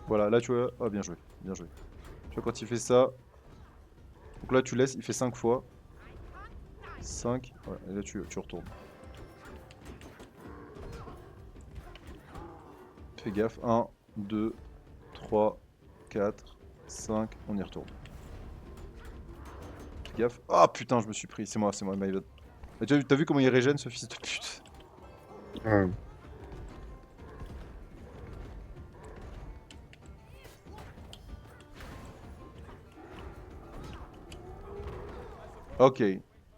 Voilà, là, tu vois. Ah, bien joué. Bien joué. Tu vois, quand il fait ça. Donc là, tu laisses, il fait 5 fois. 5. Voilà, et là, tu retournes. Fais gaffe. 1, 2, 3, 4, 5. On y retourne. Fais gaffe. Ah putain, je me suis pris. C'est moi, my bad. Mais t'as vu comment il régène, ce fils de pute? Ah, Ok,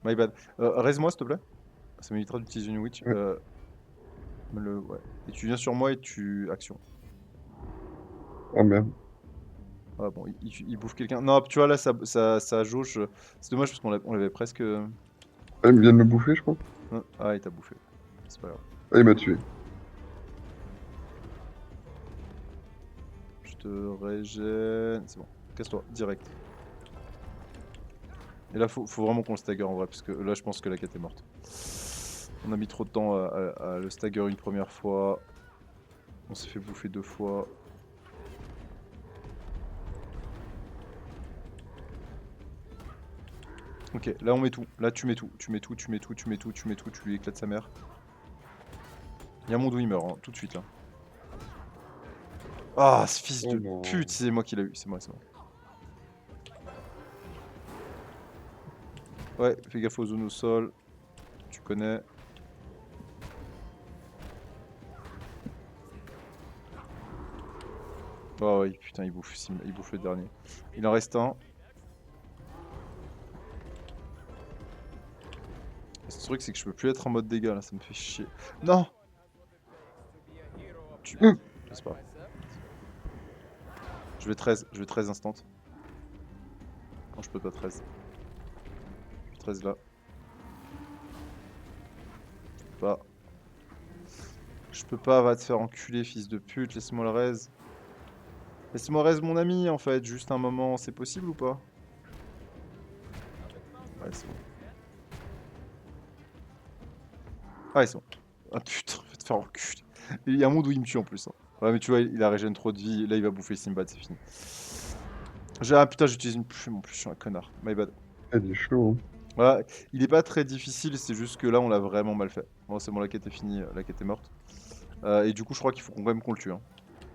my bad. Raise-moi, s'il te plaît. Ça m'évitera d'utiliser une witch. ouais. Ouais. Et tu viens sur moi et tu. Action. Ah merde. Ah bon, il bouffe quelqu'un. Non, tu vois, là, ça jauge. C'est dommage parce on l'avait presque. Ah, il vient de me bouffer, je crois. Ah, il t'a bouffé. C'est pas grave. Ah, il m'a tué. Je te régène. C'est bon. Casse-toi, direct. Et là, faut vraiment qu'on le stagger en vrai, parce que là, je pense que la quête est morte. On a mis trop de temps à le stagger une première fois. On s'est fait bouffer 2 fois. Ok, là on met tout. Là tu mets tout. Tu mets tout, tu mets tout, tu mets tout, tu mets tout, tu lui éclates sa mère. Il y a un monde où il meurt, hein, tout de suite là. Ah, ce fils Oh de non. pute, c'est moi qui l'ai eu, c'est moi, c'est moi. Ouais, fais gaffe aux zones au sol. Tu connais. Oh oui, putain, il bouffe le dernier. Il en reste un. Ce truc, c'est que je peux plus être en mode dégâts là, ça me fait chier. Non! Tu. Hum. C'est pas grave. Je vais 13 instant. Non, je peux pas 13. Je vais 13 là. Pas. Je peux pas, va te faire enculer, fils de pute, laisse-moi le raise. Laisse-moi raise mon ami en fait, juste un moment, c'est possible ou pas? Ouais, c'est bon. Ah, c'est bon. Ah putain, va te faire enculer. Il y a un monde où il me tue en plus, hein. Ouais, mais tu vois, il a régène trop de vie, là il va bouffer Simbad, c'est fini. Ah putain, j'utilise une plume en plus, je suis un connard. My bad. Il est chaud, hein. Ouais, il est pas très difficile, c'est juste que là on l'a vraiment mal fait. Bon, c'est bon, la quête est finie, la quête est morte. Et du coup, je crois qu'il faut quand même qu'on le tue, hein.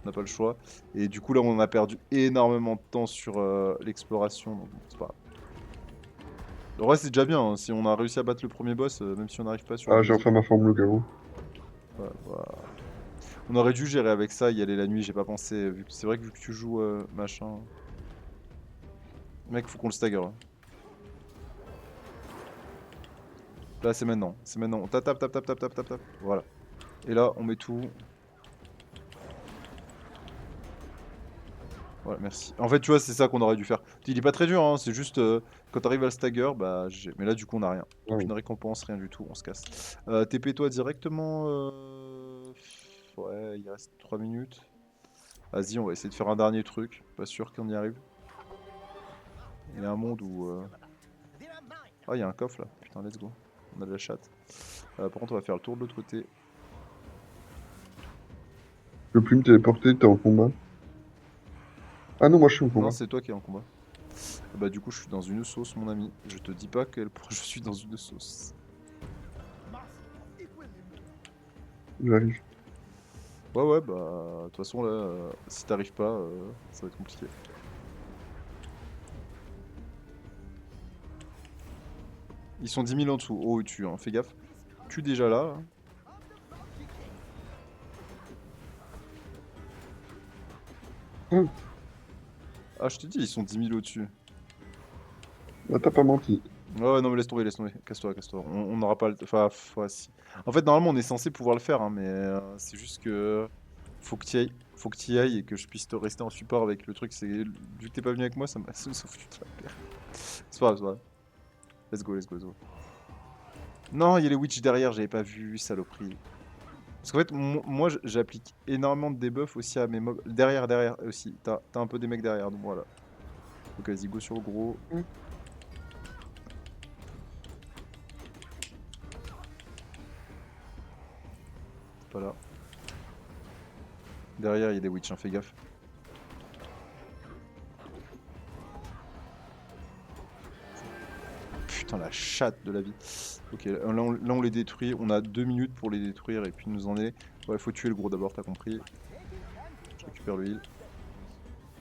On n'a pas le choix. Et du coup, là, on a perdu énormément de temps sur l'exploration, donc bon, c'est pas grave. En vrai, c'est déjà bien, hein. Si on a réussi à battre le premier boss, même si on n'arrive pas sur le Ah, j'ai deuxième. enfin ma forme loup-garou. Ouais, voilà. On aurait dû gérer avec ça, y aller la nuit, j'ai pas pensé. C'est vrai que vu que tu joues machin. Mec, faut qu'on le stagger là. Là, c'est maintenant. C'est maintenant. On tape, tape, tape, tape, tape, tape, tape, tape. Voilà. Et là, on met tout. Voilà, merci. En fait, tu vois, c'est ça qu'on aurait dû faire. Il est pas très dur, hein. C'est juste quand t'arrives à le stagger, bah j'ai. Mais là, du coup, on a rien. Ah, Aucune récompense, rien du tout. On se casse. TP-toi directement. Ouais, il reste 3 minutes. Vas-y, on va essayer de faire un dernier truc. Pas sûr qu'on y arrive. Il y a un monde où... Ah, il y a un coffre là. Putain, let's go. On a de la chatte. Par contre, on va faire le tour de l'autre côté. Je peux plus me téléporter, t'es en combat. Ah non, moi je suis en Non, combat. c'est toi qui es en combat. Bah du coup, je suis dans une sauce, mon ami. Je te dis pas quel point je suis dans une sauce. J'arrive. Ouais, ouais, bah de toute façon là, si t'arrives pas, ça va être compliqué. Ils sont 10 000 en dessous. Oh, tu, hein, fais gaffe. Tu déjà là. Hein. Hum, Ah, je te dis, ils sont 10 000 au-dessus. Bah t'as pas menti. Ouais, ouais, non, mais laisse tomber, laisse tomber. Casse-toi, casse-toi. On n'aura pas le. Enfin, ouais, si. En fait, normalement, on est censé pouvoir le faire, hein, mais c'est juste que. Faut que tu ailles. Faut que tu y ailles et que je puisse te rester en support avec le truc. C'est vu que t'es pas venu avec moi, ça m'a foutu de la perte. C'est pas grave, c'est pas grave. Let's go, let's go, let's go. Non, il y a les witch derrière, j'avais pas vu, saloperie. Parce qu'en fait, moi, j'applique énormément de debuff aussi à mes mobs. Derrière, derrière aussi. T'as un peu des mecs derrière, donc voilà. Donc vas-y, go sur le gros. Hum. C'est pas là. Derrière, il y a des witch, hein, fais gaffe. Putain, la chatte de la vie. Ok, là, on les détruit. On a 2 minutes pour les détruire et puis nous en est. Ouais, faut tuer le gros d'abord, t'as compris. Je récupère le heal.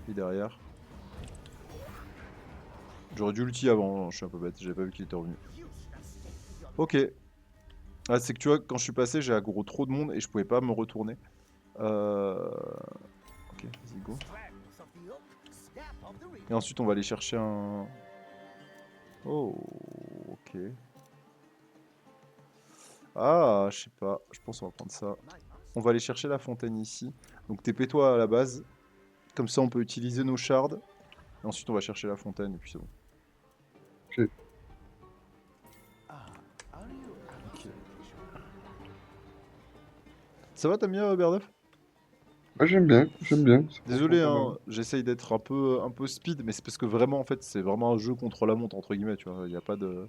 Et derrière. J'aurais dû l'ulti avant, hein, je suis un peu bête, j'avais pas vu qu'il était revenu. Ok. Ah, c'est que tu vois, quand je suis passé, j'ai aggro trop de monde et je pouvais pas me retourner. Ok, vas-y, go. Et ensuite, on va aller chercher un... Oh, ok. Ah, je sais pas, je pense qu'on va prendre ça. On va aller chercher la fontaine ici. Donc TP-toi à la base. Comme ça, on peut utiliser nos shards. Et ensuite, on va chercher la fontaine et puis c'est bon. Ok. Ok. Ça va, t'as mis Berdef? Ouais, j'aime bien, j'aime bien. C'est franchement Désolé, pas mal. hein, j'essaye d'être un peu speed, mais c'est parce que vraiment, en fait, c'est vraiment un jeu contre la montre, entre guillemets, tu vois. Il n'y a pas de...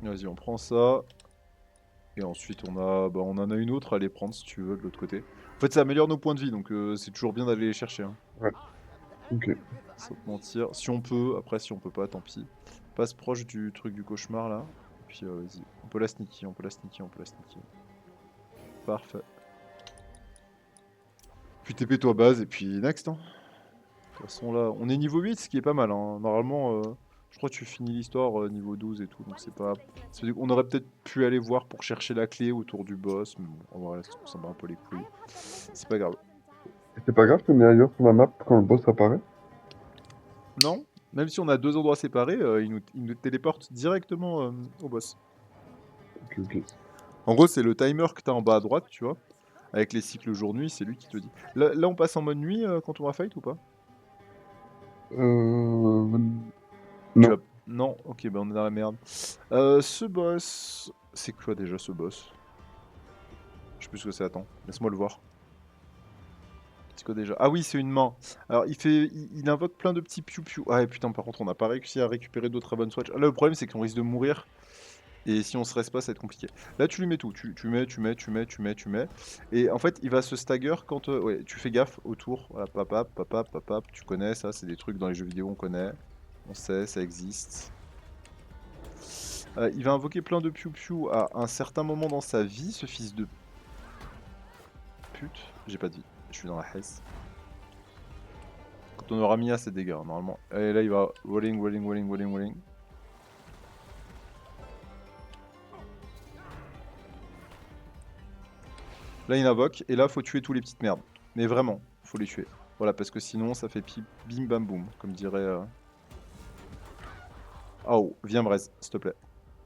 Vas-y, on prend ça. Et ensuite, on en a une autre à aller prendre, si tu veux, de l'autre côté. En fait, ça améliore nos points de vie, donc c'est toujours bien d'aller les chercher. Hein. Ouais, ok. Sans te mentir. Si on peut, après, si on peut pas, tant pis. Passe proche du truc du cauchemar, là. Et puis, vas-y. On peut la sneaky, on peut la sneaky, on peut la sneaky. Parfait. Puis TP-toi base, et puis next, hein. De toute façon, là, on est niveau 8, ce qui est pas mal. Hein. Normalement, je crois que tu finis l'histoire niveau 12 et tout, donc c'est pas... On aurait peut-être pu aller voir pour chercher la clé autour du boss, mais bon, en vrai, ça bat un peu les couilles. C'est pas grave. Et c'est pas grave qu'on est ailleurs sur la map quand le boss apparaît? Non, même si on a deux endroits séparés, il nous téléporte directement au boss. Ok, ok. En gros, c'est le timer que t'as en bas à droite, tu vois. Avec les cycles jour-nuit, c'est lui qui te dit. Là, on passe en mode nuit quand on va fight ou pas? Tu Non. vas... Non? Ok, bah on est dans la merde. Ce boss... C'est quoi déjà ce boss? Je sais plus ce que c'est, attends. Laisse-moi le voir. C'est quoi déjà? Ah oui, c'est une main. Alors, il invoque plein de petits piou-piou. Ah putain, par contre, on n'a pas réussi à récupérer d'autres Raven Swatch. Là, le problème, c'est qu'on risque de mourir. Et si on se reste pas, ça va être compliqué. Là, tu lui mets tout. Tu mets. Et en fait, il va se stagger quand... ouais, tu fais gaffe autour. Voilà, papap, papap, papap. Tu connais ça, c'est des trucs dans les jeux vidéo, on connaît. On sait, ça existe. Il va invoquer plein de piou-piou à un certain moment dans sa vie, ce fils de pute. J'ai pas de vie. Je suis dans la hesse. Quand on aura mis assez de dégâts, hein, normalement. Et là, il va rolling, rolling, rolling, rolling, rolling. Là, il invoque, et là, faut tuer tous les petites merdes. Mais vraiment, faut les tuer. Voilà, parce que sinon, ça fait bim bam boum, comme dirait... Oh, viens Brez, s'il te plaît.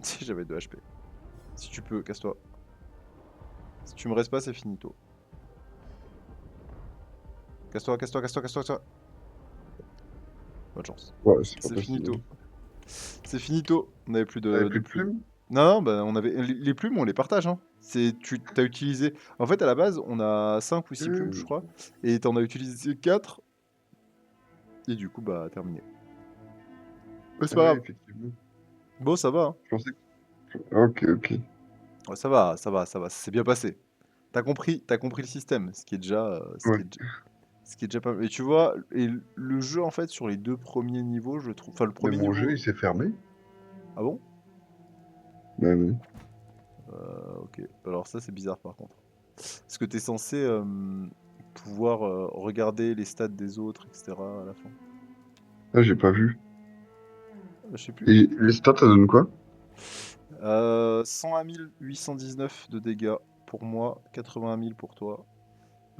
Si j'avais 2 HP. Si tu peux, casse-toi. Si tu me restes pas, c'est finito. casse-toi, casse-toi, casse-toi, casse-toi, casse-toi. Bonne chance. Ouais, c'est pas C'est facile. finito. C'est finito. On avait plus T'avais de plus de plumes. plumes? Non, non, bah on avait les plumes, on les partage, hein. Tu t'as utilisé. En fait, à la base, on a 5 ou 6 plumes, je crois, et t'en as utilisé 4, et du coup, bah terminé. Mais c'est Ah pas oui, grave. effectivement. Bon, ça va, hein. Je pensais que... Ok, ok. Ouais, ça va, ça va, ça va. C'est bien passé. T'as compris le système, ce qui est déjà, Ouais. ce qui est déjà pas mal. Et tu vois, et le jeu, en fait, sur les 2 premiers niveaux, je trouve. Enfin, le Mais premier mon jeu, niveau. il s'est fermé. Ah bon? Bah oui. Ok. Alors, ça, c'est bizarre par contre. Parce que t'es censé pouvoir regarder les stats des autres, etc. à la fin. Ah, j'ai pas vu. Je sais plus. Et les stats, ça donne quoi? 101 819 de dégâts pour moi, 81 000 pour toi.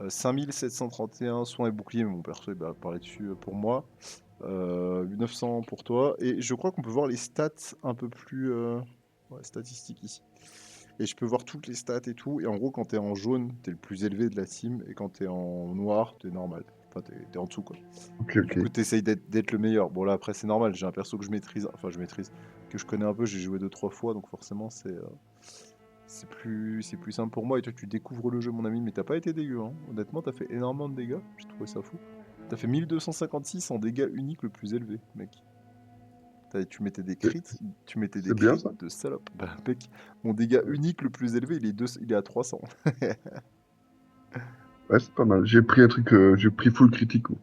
5731 soins et boucliers, mais mon perso il va parler dessus pour moi. 900 pour toi. Et je crois qu'on peut voir les stats un peu plus ouais, statistiques ici. Et je peux voir toutes les stats et tout. Et en gros, quand t'es en jaune, t'es le plus élevé de la team. Et quand t'es en noir, t'es normal. Enfin, t'es en dessous, quoi. Ok, Et du ok. coup, t'essayes d'être le meilleur. Bon, là, après, c'est normal. J'ai un perso que je maîtrise. Enfin, je maîtrise. Que je connais un peu. J'ai joué 2-3 fois. Donc, forcément, c'est plus simple pour moi. Et toi, tu découvres le jeu, mon ami. Mais t'as pas été dégueu, hein. Honnêtement, t'as fait énormément de dégâts. J'ai trouvé ça fou. T'as fait 1256 en dégâts uniques le plus élevé, mec. Tu mettais des C'est crits, tu mettais des c'est bien crits ça? de salope. Bah, mec, mon dégât Ouais, unique le plus élevé, il est à 300. ouais, c'est pas mal. J'ai pris un truc, j'ai pris full critique, moi.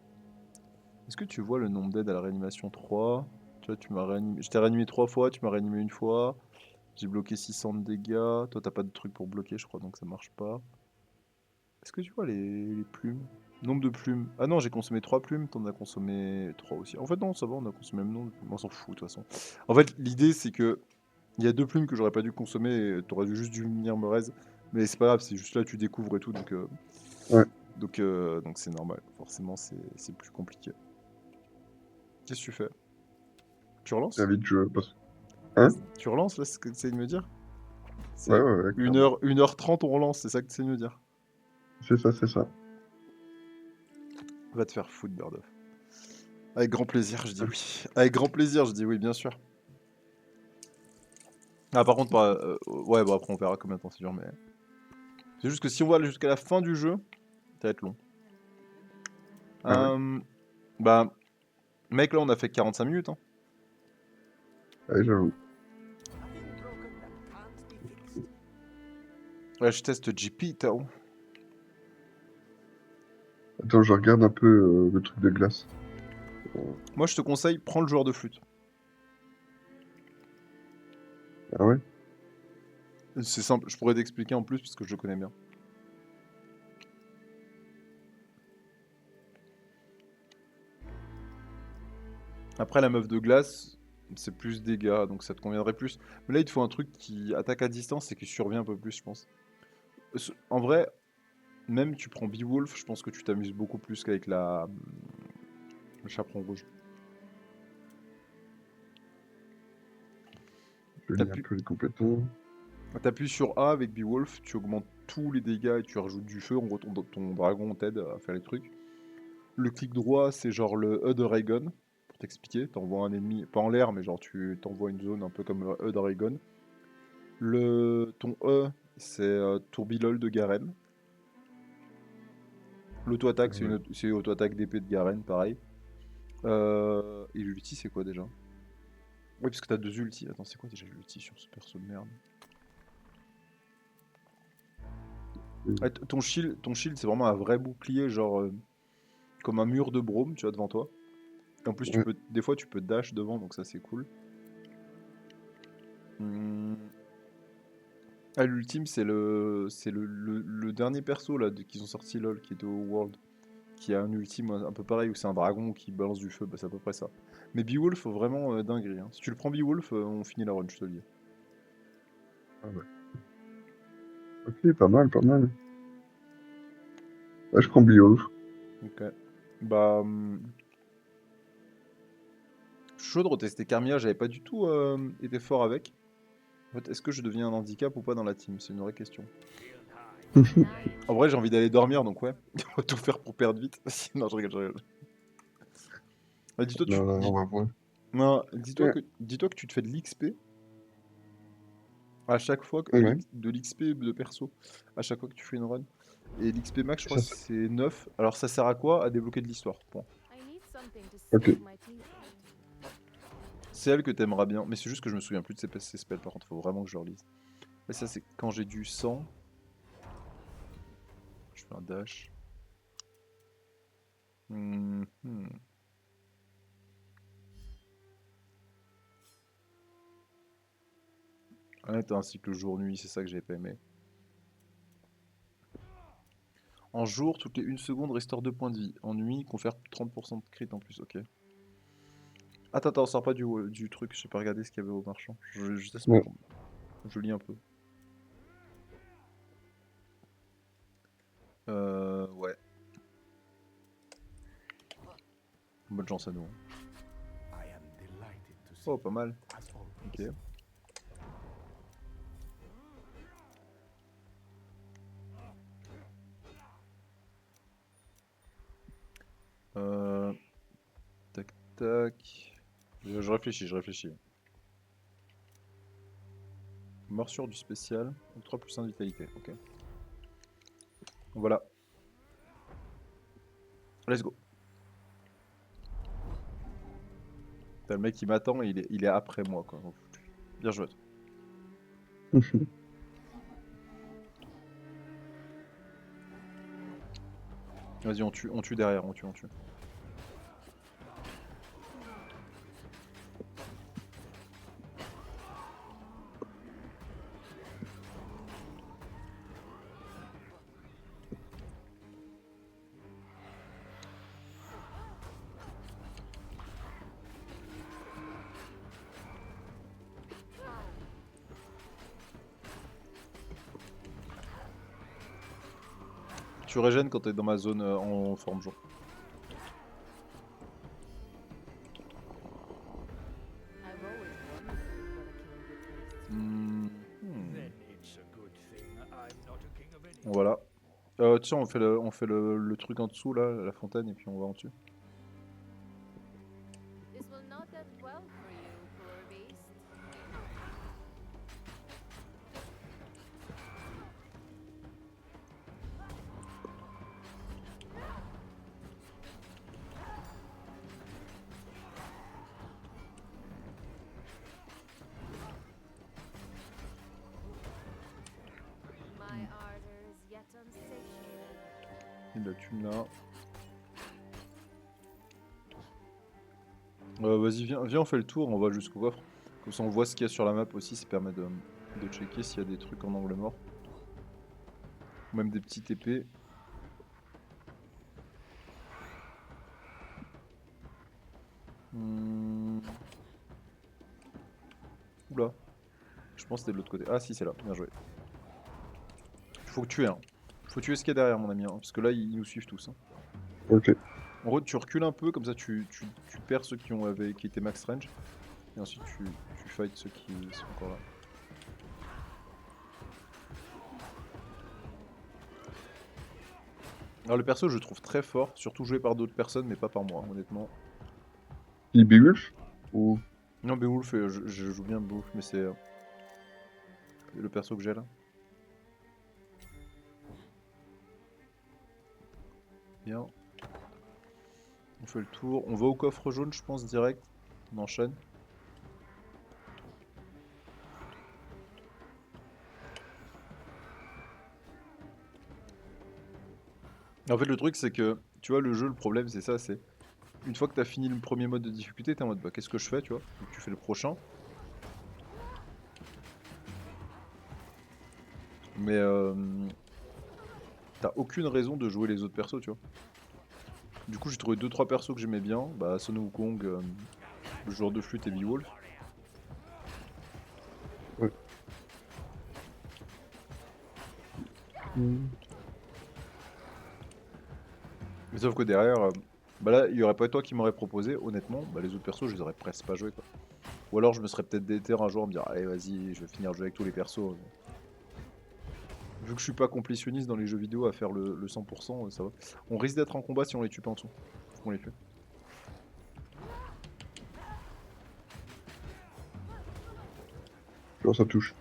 Est-ce que tu vois le nombre d'aides à la réanimation 3? Tu vois, tu m'as réanimé. Je t'ai réanimé 3 fois, tu m'as réanimé une fois. J'ai bloqué 600 de dégâts. Toi, t'as pas de truc pour bloquer, je crois, donc ça marche pas. Est-ce que tu vois les plumes? Nombre de plumes. Ah non, j'ai consommé 3 plumes, t'en as consommé 3 aussi. En fait, non, ça va, on a consommé le même nombre de plumes. On s'en fout, de toute façon. En fait, l'idée, c'est que il y a 2 plumes que j'aurais pas dû consommer, et t'aurais juste dû venir me raise. Mais c'est pas grave, c'est juste là, tu découvres et tout, Ouais, donc c'est normal. Forcément, c'est plus compliqué. Qu'est-ce que tu fais? Tu relances? j'invite je parce hein? Tu relances, là, c'est ce que tu essayes de me dire? Ouais, C'est ouais, ouais, une clairement. heure, 1h30, on relance, c'est ça que tu essayes de me dire? C'est ça, c'est ça. Va te faire foutre, Birdoff. Avec grand plaisir, je dis oui. Avec grand plaisir, je dis oui, bien sûr. Ah, par contre, ouais, bon, après, on verra combien de temps c'est dur, mais. C'est juste que si on va aller jusqu'à la fin du jeu, ça va être long. Ah ouais? Bah, mec, là, on a fait 45 minutes, hein. Ouais, j'avoue. Ouais, je teste JP, Tao. Attends, je regarde un peu le truc de glace. Moi, je te conseille, prends le joueur de flûte. Ah ouais? C'est simple, je pourrais t'expliquer en plus parce que je le connais bien. Après, la meuf de glace, c'est plus dégâts, donc ça te conviendrait plus. Mais là, il te faut un truc qui attaque à distance et qui survient un peu plus, je pense. En vrai, même tu prends Beowulf, je pense que tu t'amuses beaucoup plus qu'avec le chaperon rouge. Je lis un T'appuies peu les compétences. t'appuies sur A avec Beowulf, tu augmentes tous les dégâts et tu rajoutes du feu. En gros, ton dragon t'aide à faire les trucs. Le clic droit, c'est genre le E de Raygon. Pour t'expliquer, t'envoies un ennemi, pas en l'air, mais genre tu t'envoies une zone un peu comme le E de Raygon. Ton E, c'est Tourbilol de Garen. Ah L'auto-attaque, ouais. c'est une auto-attaque d'épée de Garen, pareil. Et l'ulti, c'est quoi déjà? Oui, parce que t'as 2 ultis. Attends, c'est quoi déjà l'ulti sur ce perso de merde? Ah, ton shield, c'est vraiment un vrai bouclier, genre comme un mur de brome, tu vois, devant toi. Et en plus, Ouais. des fois, tu peux dash devant, donc ça, c'est cool. Hmm. Ah, l'ultime, c'est le dernier perso là qu'ils ont sorti LOL, qui était au World, qui a un ultime un peu pareil où c'est un dragon qui balance du feu, bah, c'est à peu près ça. Mais Beowulf, faut vraiment dinguerie, hein. Si tu le prends Beowulf, on finit la run, je te le dis. Ah ouais. Ok, pas mal, pas mal. Là, je prends Beowulf. Ok. Bah, je suis chaud de retester Carmilla, j'avais pas du tout été fort avec. En fait, est-ce que je deviens un handicap ou pas dans la team? C'est une vraie question. En vrai, j'ai envie d'aller dormir, donc ouais. On va tout faire pour perdre vite. Non, je rigole, je rigole. Dis-toi, Non, non, on va voir. Non, Ouais, dis-toi que tu te fais de l'XP à chaque fois que... ouais. de l'XP de perso. À chaque fois que tu fais une run. Et l'XP max, je crois, Ça, c'est 9. Alors ça sert à quoi? À débloquer de l'histoire. Point. ok. C'est elle que t'aimeras bien. Mais c'est juste que je me souviens plus de ces spells, par contre, faut vraiment que je relise. Et ça, c'est quand j'ai du sang. Je fais un dash. Hmm. Ouais, t'as un cycle jour-nuit, c'est ça que j'avais pas aimé. En jour, toutes les 1 seconde, restaure 2 points de vie. En nuit, confère 30% de crit en plus, ok. Attends, attends, sors pas du truc, j'ai pas regardé ce qu'il y avait au marchand. Je teste mes Ouais. combos. Je lis un peu. Ouais. Bonne chance à nous. Oh, pas mal. Ok. Euh... Tac, tac. Je réfléchis, je réfléchis. Morsure du spécial. 3 plus 1 de vitalité, ok. Voilà. Let's go. T'as le mec qui m'attend et il est après moi, quoi. Bien joué. Vas-y, on tue derrière, on tue, on tue. Tu régènes quand t'es dans ma zone en forme jour. Hmm, Voilà. Tiens, on fait le truc en dessous, là, la fontaine, et puis on va en dessus. Il y a de la thune là. Vas-y, viens, on fait le tour, on va jusqu'au coffre. Comme ça, on voit ce qu'il y a sur la map aussi, ça permet de checker s'il y a des trucs en angle mort. Ou même des petits TP. Hmm. Oula. Je pense que c'était de l'autre côté. Ah si, c'est là, bien joué. Faut tuer, hein. Faut tuer ce qu'il y a derrière, mon ami, hein, parce que là, ils nous suivent tous, hein. Ok. En gros, tu recules un peu, comme ça tu perds ceux qui étaient max range. Et ensuite tu fights ceux qui sont encore là. Alors le perso je le trouve très fort, surtout joué par d'autres personnes, mais pas par moi, honnêtement. Il Beowulf ou... Non, Beowulf, je joue bien Beowulf, mais c'est le perso que j'ai là. Bien. On fait le tour. On va au coffre jaune, je pense, direct. On enchaîne. En fait, le truc, c'est que, tu vois, le jeu, le problème, c'est ça, c'est... Une fois que t'as fini le premier mode de difficulté, t'es en mode, bah, qu'est-ce que je fais, tu vois? Donc tu fais le prochain. Mais t'as aucune raison de jouer les autres persos, tu vois. Du coup, j'ai trouvé 2-3 persos que j'aimais bien. Bah, Sun Wukong, le joueur de flûte et Beowulf. Ouais. Mais sauf que derrière, bah là, il y aurait pas toi qui m'aurais proposé, honnêtement, bah les autres persos, je les aurais presque pas joués, quoi. Ou alors je me serais peut-être déter un jour à me dire, allez, vas-y, je vais finir le jeu avec tous les persos. Vu que je suis pas complétionniste dans les jeux vidéo à faire le 100%, ça va. On risque d'être en combat si on les tue pas en dessous. Faut qu'on les tue. Genre ça touche.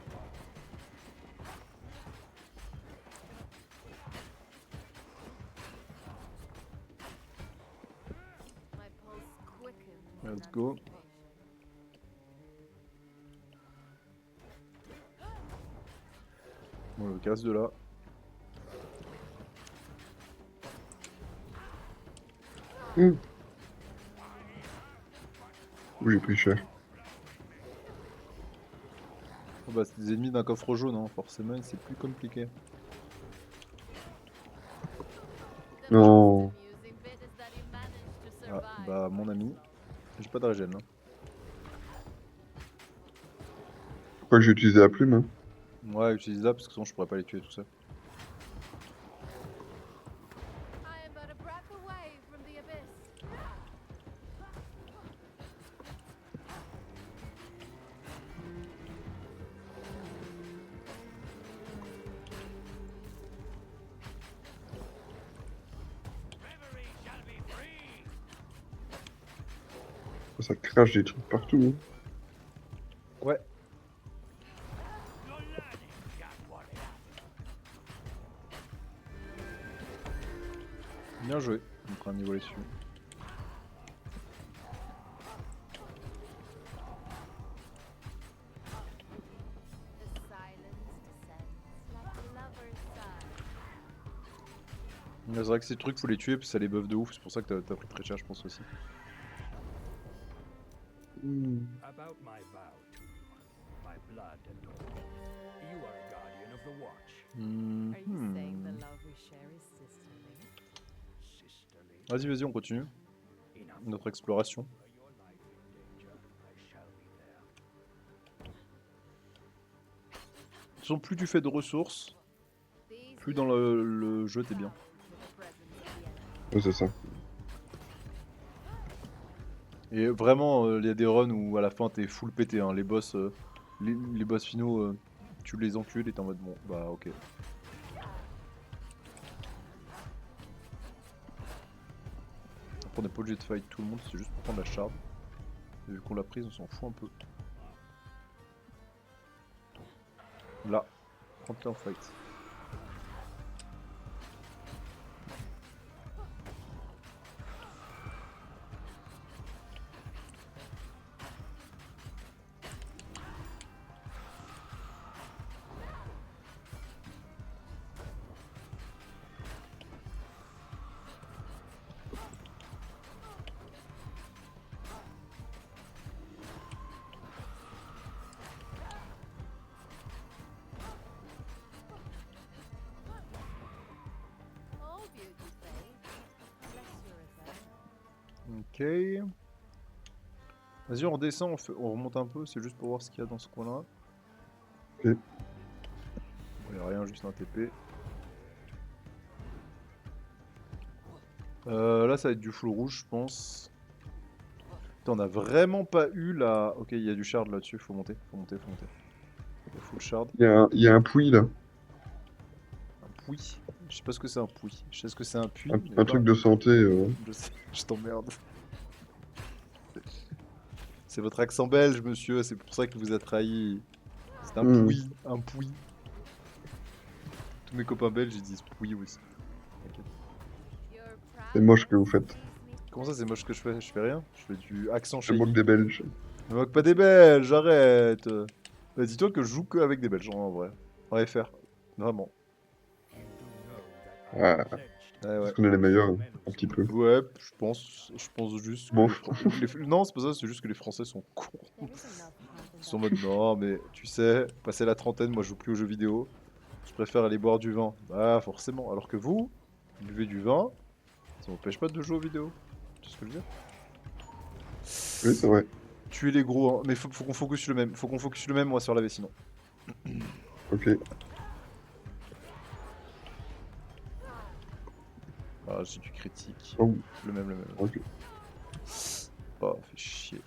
My pulse quickens in Let's go. anticipation. On le casse de là. Oui, j'ai pris cher. Oh bah, c'est des ennemis d'un coffre jaune, hein. Forcément, c'est plus compliqué. The Non. most amusing bit is that he managed to Ah, survive. bah, mon ami. J'ai pas de régène, hein. Pourquoi j'ai utilisé la plume, hein? Ouais, utilise là parce que sinon je pourrais pas les tuer tout ça. I am but a breath away from the abyss. Ça crache des trucs partout, hein. Ouais. Bien joué. On prend un niveau dessus. The silence descends like a lover's sigh. C'est vrai que ces trucs faut les tuer parce que ça les buff de ouf. C'est pour ça que t'as pris très cher, je pense aussi. About my vow to you, my blood and all. You are a guardian of the watch, Are you saying the Mhm. love we share is sisterly? sisterly. Vas-y, vas-y, on continue In a notre exploration. were your life in danger, I shall be there. De toute façon, plus tu fais de ressources, These plus dans le jeu t'es bien. with the presence of the enemy. Ouais, c'est ça. Et vraiment, il y a des runs où à la fin t'es full pété. Hein. Les boss, les boss finaux, tu les encules et t'es en mode bon, bah ok. Après, on n'est pas obligé de fight tout le monde, c'est juste pour prendre la shard. Et vu qu'on l'a prise, on s'en fout un peu. Là, prends-le en fight. All beauty fades. Bless your return. Ok. Vas-y, on redescend, on remonte un peu, c'est juste pour voir ce qu'il y a dans ce coin-là. Ok. Il n'y a rien, juste un TP. Là, ça va être du full rouge, je pense. Putain, on a vraiment pas eu la... Ok, il y a du shard là-dessus, faut monter, faut monter, faut monter. Il y a full shard. Il y a un puits, là. Un puits. Je sais pas ce que c'est un puits. Je sais ce que c'est un puits, Un, mais un pas truc de santé. Je sais, je t'emmerde. C'est votre accent belge, monsieur, c'est pour ça qu'il vous a trahi. C'est un Hmm. puits, un puits. Tous mes copains belges, ils disent puits aussi. T'inquiète. Your C'est moche que vous prowess faites. leaves me Comment ça, c'est moche que je fais? Je fais rien. Je fais du accent Je moque shady. des Belges. Ne moque pas des Belges, arrête. Bah, dis-toi que je joue que avec des Belges en vrai. En FR. Vraiment. You do know that I Ah, am pledged Ouais, ouais. parce qu'on est les meilleurs, hein, un petit peu. Ouais, je pense juste que Bon. Non, c'est pas ça, c'est juste que les Français sont cons. There is enough heart in Ils sont en that. mode non, mais tu sais, passer la trentaine, moi je joue plus aux jeux vidéo. Je préfère aller boire du vin. Bah, forcément. Alors que vous buvez du vin, ça m'empêche pas de jouer aux vidéos. Tu sais ce que je veux dire? Oui, c'est vrai. Tuer les gros, hein. Mais faut qu'on focus sur le même. Faut qu'on focus sur le même, on va se faire laver sinon. Ok. Ah, j'ai du critique. Oh, Le même. ok. Oh, fait chier.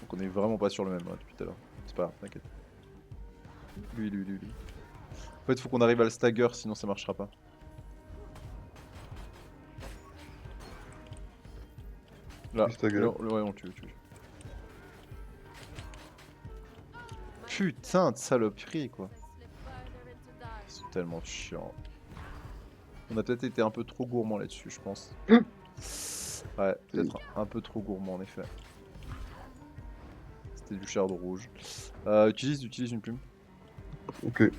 Donc qu'on est vraiment pas sur le même là, depuis tout à l'heure. C'est pas grave, t'inquiète. Lui. En fait, faut qu'on arrive à le stagger, sinon ça marchera pas. Là, Il stagger. ouais, on le tue. Putain de saloperie, quoi. Slip further into Ils dark. sont tellement chiants. On a peut-être été un peu trop gourmand là-dessus, je pense. Ouais, peut-être un peu trop gourmand en effet. C'était du shard rouge. Utilise une plume. Ok.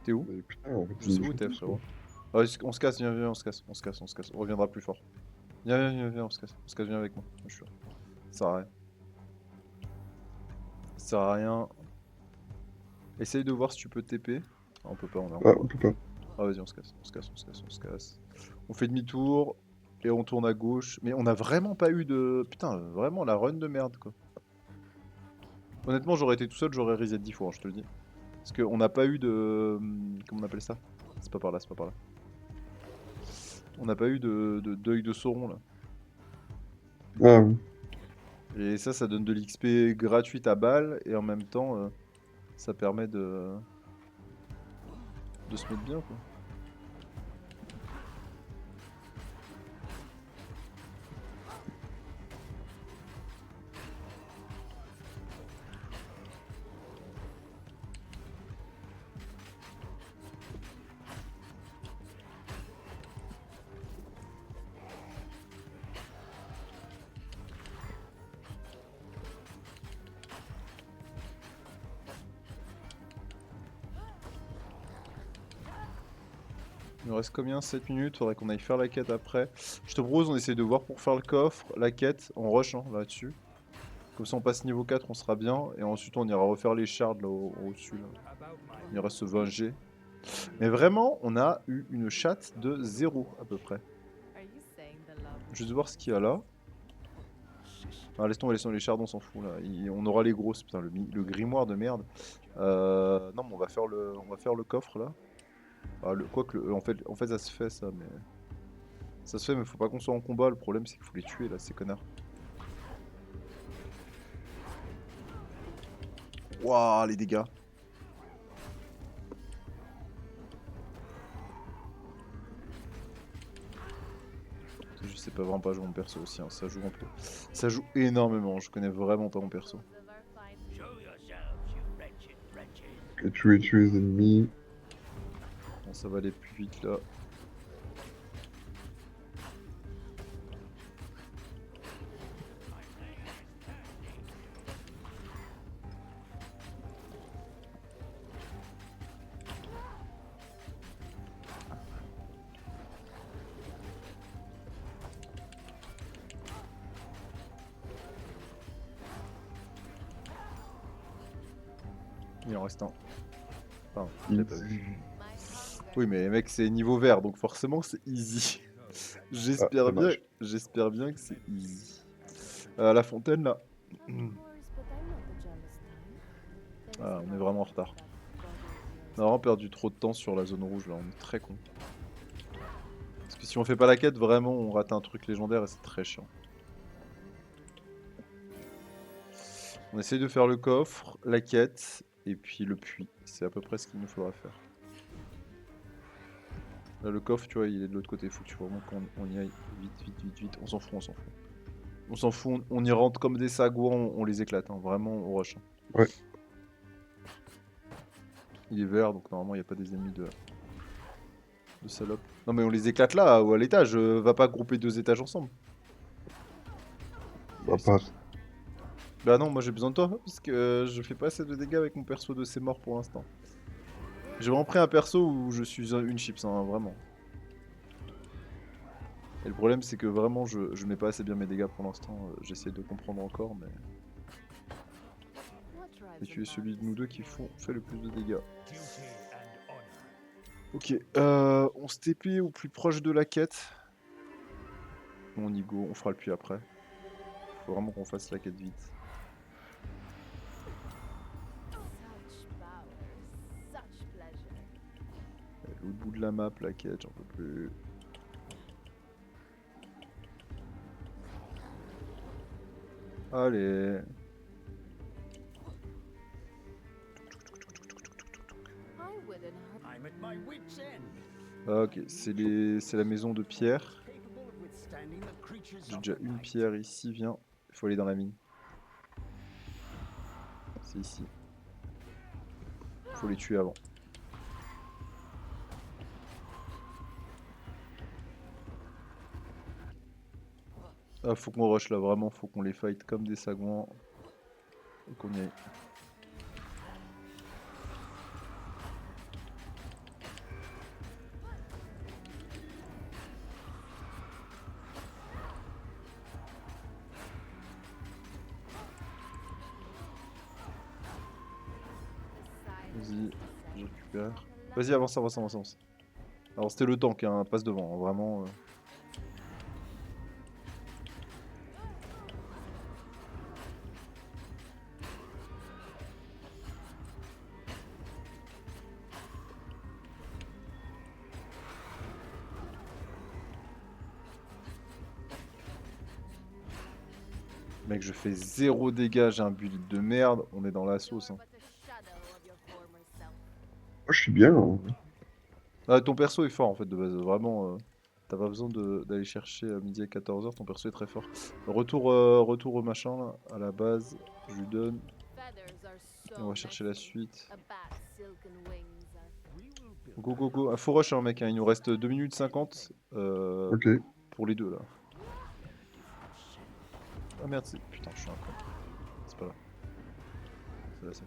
T'es où? Mais putain, en fait, Je sais il où me t'es, fait frérot. Ah, on se casse, viens, on se casse. On reviendra plus fort. Viens, on se casse. Viens avec moi. Je suis là. Ça sert à rien. Ça sert à rien. Essaye de voir si tu peux TP. Ah, on peut pas, on est en Ah, combat. on peut pas. Ah, vas-y, on se casse. On fait demi-tour et on tourne à gauche. Mais on a vraiment pas eu de. Putain, vraiment la run de merde, quoi. Honnêtement, j'aurais été tout seul, j'aurais reset 10 fois, hein, je te le dis. Parce qu'on n'a pas eu de. Comment on appelle ça? C'est pas par là. On n'a pas eu de deuil de Sauron, là. Ah, oui. Et ça donne de l'XP gratuite à balle, et en même temps, ça permet de se mettre bien, quoi. Il nous reste combien? 7 minutes, faudrait qu'on aille faire la quête après. Je te propose, on essaie de voir pour faire le coffre, la quête, on rush hein, là-dessus. Comme ça on passe niveau 4, on sera bien. Et ensuite on ira refaire les shards là au-dessus. Là. About my Il reste 20 G. Mais vraiment, on a eu une chatte de 0 à peu près. Are you saying the love? Je vais voir ce qu'il y a là. Ah, laisse tomber les shards, on s'en fout là. On aura les grosses, putain, le grimoire de merde. Non, mais on va faire le coffre là. Ah, quoique, en fait, ça se fait ça, mais. Ça se fait, mais faut pas qu'on soit en combat. Le problème, c'est qu'il faut les tuer là, ces connards. Waouh, les dégâts. Je sais pas vraiment pas jouer mon perso aussi, hein. Ça joue un peu. Ça joue énormément, je connais vraiment pas mon perso. Of our fine show yourselves, you wretched wretches. Ok, tuer les ennemis. Bon, ça va aller plus vite là. Il en reste un. Enfin, je l'ai pas vu. Easy. my hunger. Oui, mais mec, c'est niveau vert, donc forcément c'est easy. J'espère bien, dommage. j'espère bien que c'est easy. La fontaine là. Of course, but I'm not the jealous type. There Ah, is on est no vraiment en doubt retard. that body of On a vraiment perdu trop de temps sur la zone rouge là, on est très con. Parce que si on fait pas la quête, vraiment on rate un truc légendaire et c'est très chiant. On essaye de faire le coffre, la quête et puis le puits. C'est à peu près ce qu'il nous faudra faire. Là le coffre, tu vois, il est de l'autre côté. Faut que tu vraiment qu'on y aille vite. On s'en fout. On s'en fout, on y rentre comme des sagouins, on les éclate, hein. Vraiment on rush. Hein. Ouais. Il est vert, donc normalement il n'y a pas des ennemis de salopes. Non mais on les éclate là, ou à l'étage, va pas grouper 2 étages ensemble. Bah, Yes. passe. Bah non, moi j'ai besoin de toi, parce que je fais pas assez de dégâts avec mon perso de c'est mort pour l'instant. J'ai vraiment pris un perso où je suis une chips, hein, vraiment. Et le problème c'est que vraiment je mets pas assez bien mes dégâts pour l'instant, j'essaie de comprendre encore, mais... what drives Et tu es a man celui de to nous deux seek qui revenge? fait le plus de dégâts. Duty and honor. Ok, on se TP au plus proche de la quête. On y go, on fera le puits après. Faut vraiment qu'on fasse la quête vite. Such power, such pleasure. l'autre bout de la map, la quête, j'en peux plus. Allez. I wouldn't hurt. I'm at my wit's end. Ah, ok, c'est la maison de pierre. Capable of withstanding the creatures J'ai of déjà the une night. pierre ici, viens. Il faut aller dans la mine. C'est ici. Faut les tuer avant. Ah, faut qu'on rush là, vraiment, faut qu'on les fight comme des sagouins. Et qu'on y aille. Vas-y, je récupère. Vas-y, avance, avance, avance, avance. Alors c'était le tank, hein, passe devant, hein, vraiment. Mec, je fais 0 dégâts, j'ai un build de merde, on est dans la sauce. Hein. Moi, je suis bien. Hein. Ah, ton perso est fort en fait de base, vraiment. T'as pas besoin d'aller chercher à midi à 14h, ton perso est très fort. Retour au machin là, à la base, je lui donne. Et on va chercher la suite. Go go go, ah, faut rush hein mec, hein. Il nous reste 2 minutes 50 Ok. pour les deux là. Ah merde, putain, je suis un con. C'est pas là. C'est là, c'est.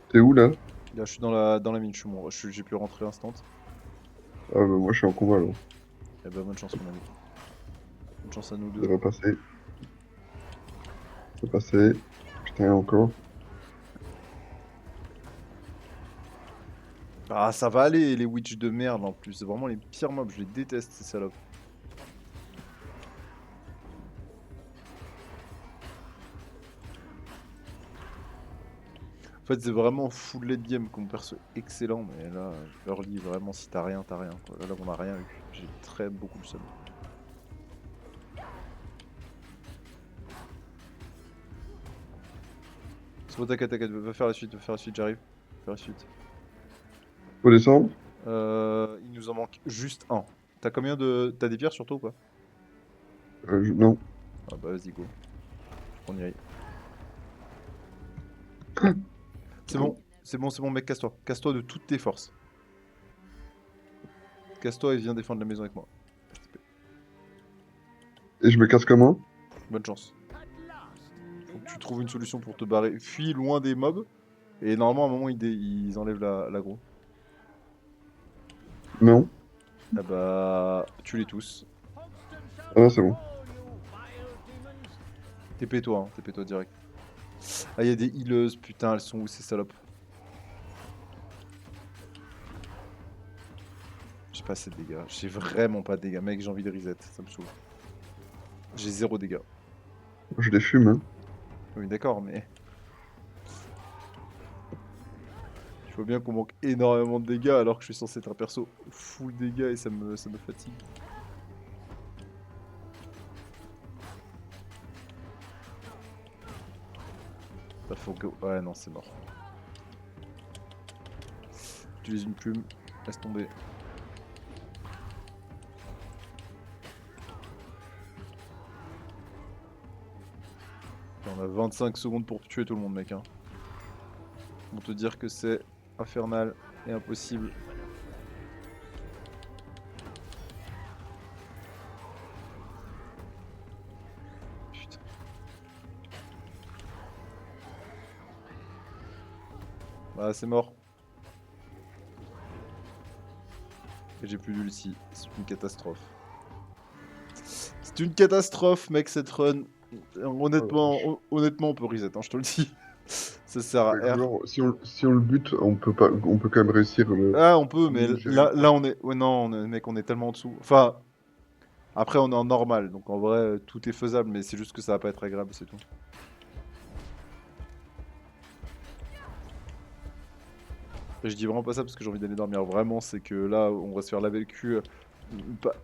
T'es où là? Là, je suis dans la mine, j'ai pu rentrer instant. Ah bah moi je suis en combat là. Eh ben, bonne chance, mon ami. Bonne chance à nous C'est deux. repassé. C'est passé. Putain encore. Ah, ça va aller, les witch de merde en plus. C'est vraiment les pires mobs, je les déteste, ces salopes. En fait, c'est vraiment full late game qu'on perso excellent, mais là, early, vraiment, si t'as rien, t'as rien. Quoi. Là, on a rien eu. J'ai très beaucoup le seum. C'est bon, t'inquiète, t'inquiète, va faire la suite, j'arrive. Va faire la suite. Faut descendre? Il nous en manque juste un. T'as combien de. T'as des pierres sur toi ou pas? Non. Ah bah vas-y, go. On y aille. C'est bon, c'est bon, mec, casse-toi. Casse-toi de toutes tes forces. Casse-toi et viens défendre la maison avec moi. Et je me casse comment? Bonne chance. At last, Faut que tu enough trouves une of solution pour te barrer. Fuis loin des mobs. Et normalement, à un moment, ils enlèvent l'aggro. Non. Ah bah. Tue-les tous. Ah non, c'est bon. TP-toi, hein. TP-toi direct. Ah, il y a des healeuses. Putain, elles sont où ces salopes? J'ai pas assez de dégâts. J'ai vraiment pas de dégâts. Mec, j'ai envie de reset. Ça me saoule. J'ai 0 dégâts. Je les fume. Hein. Oui, d'accord, mais. Il faut bien qu'on manque énormément de dégâts alors que je suis censé être un perso full dégâts et ça me fatigue. Bah, faut que. Ouais, non, c'est mort. Utilise une plume. Laisse tomber. On a 25 secondes pour tuer tout le monde, mec. Hein. On te dire que c'est infernal et impossible. Putain. Bah, c'est mort. Et j'ai plus d'ulti. C'est une catastrophe. C'est une catastrophe, mec, cette run. Honnêtement, on peut reset, hein, je te le dis. Ça sert à R. Genre, si on le bute, on peut pas, on peut quand même réussir le. Ah, on peut, mais le gérer, là, quoi. là on est. Ouais, non, mec, on est tellement en dessous. Enfin, après, on est en normal, donc en vrai, tout est faisable, mais c'est juste que ça va pas être agréable, c'est tout. Et je dis vraiment pas ça parce que j'ai envie d'aller dormir. Vraiment, c'est que là, on va se faire laver le cul. Pas-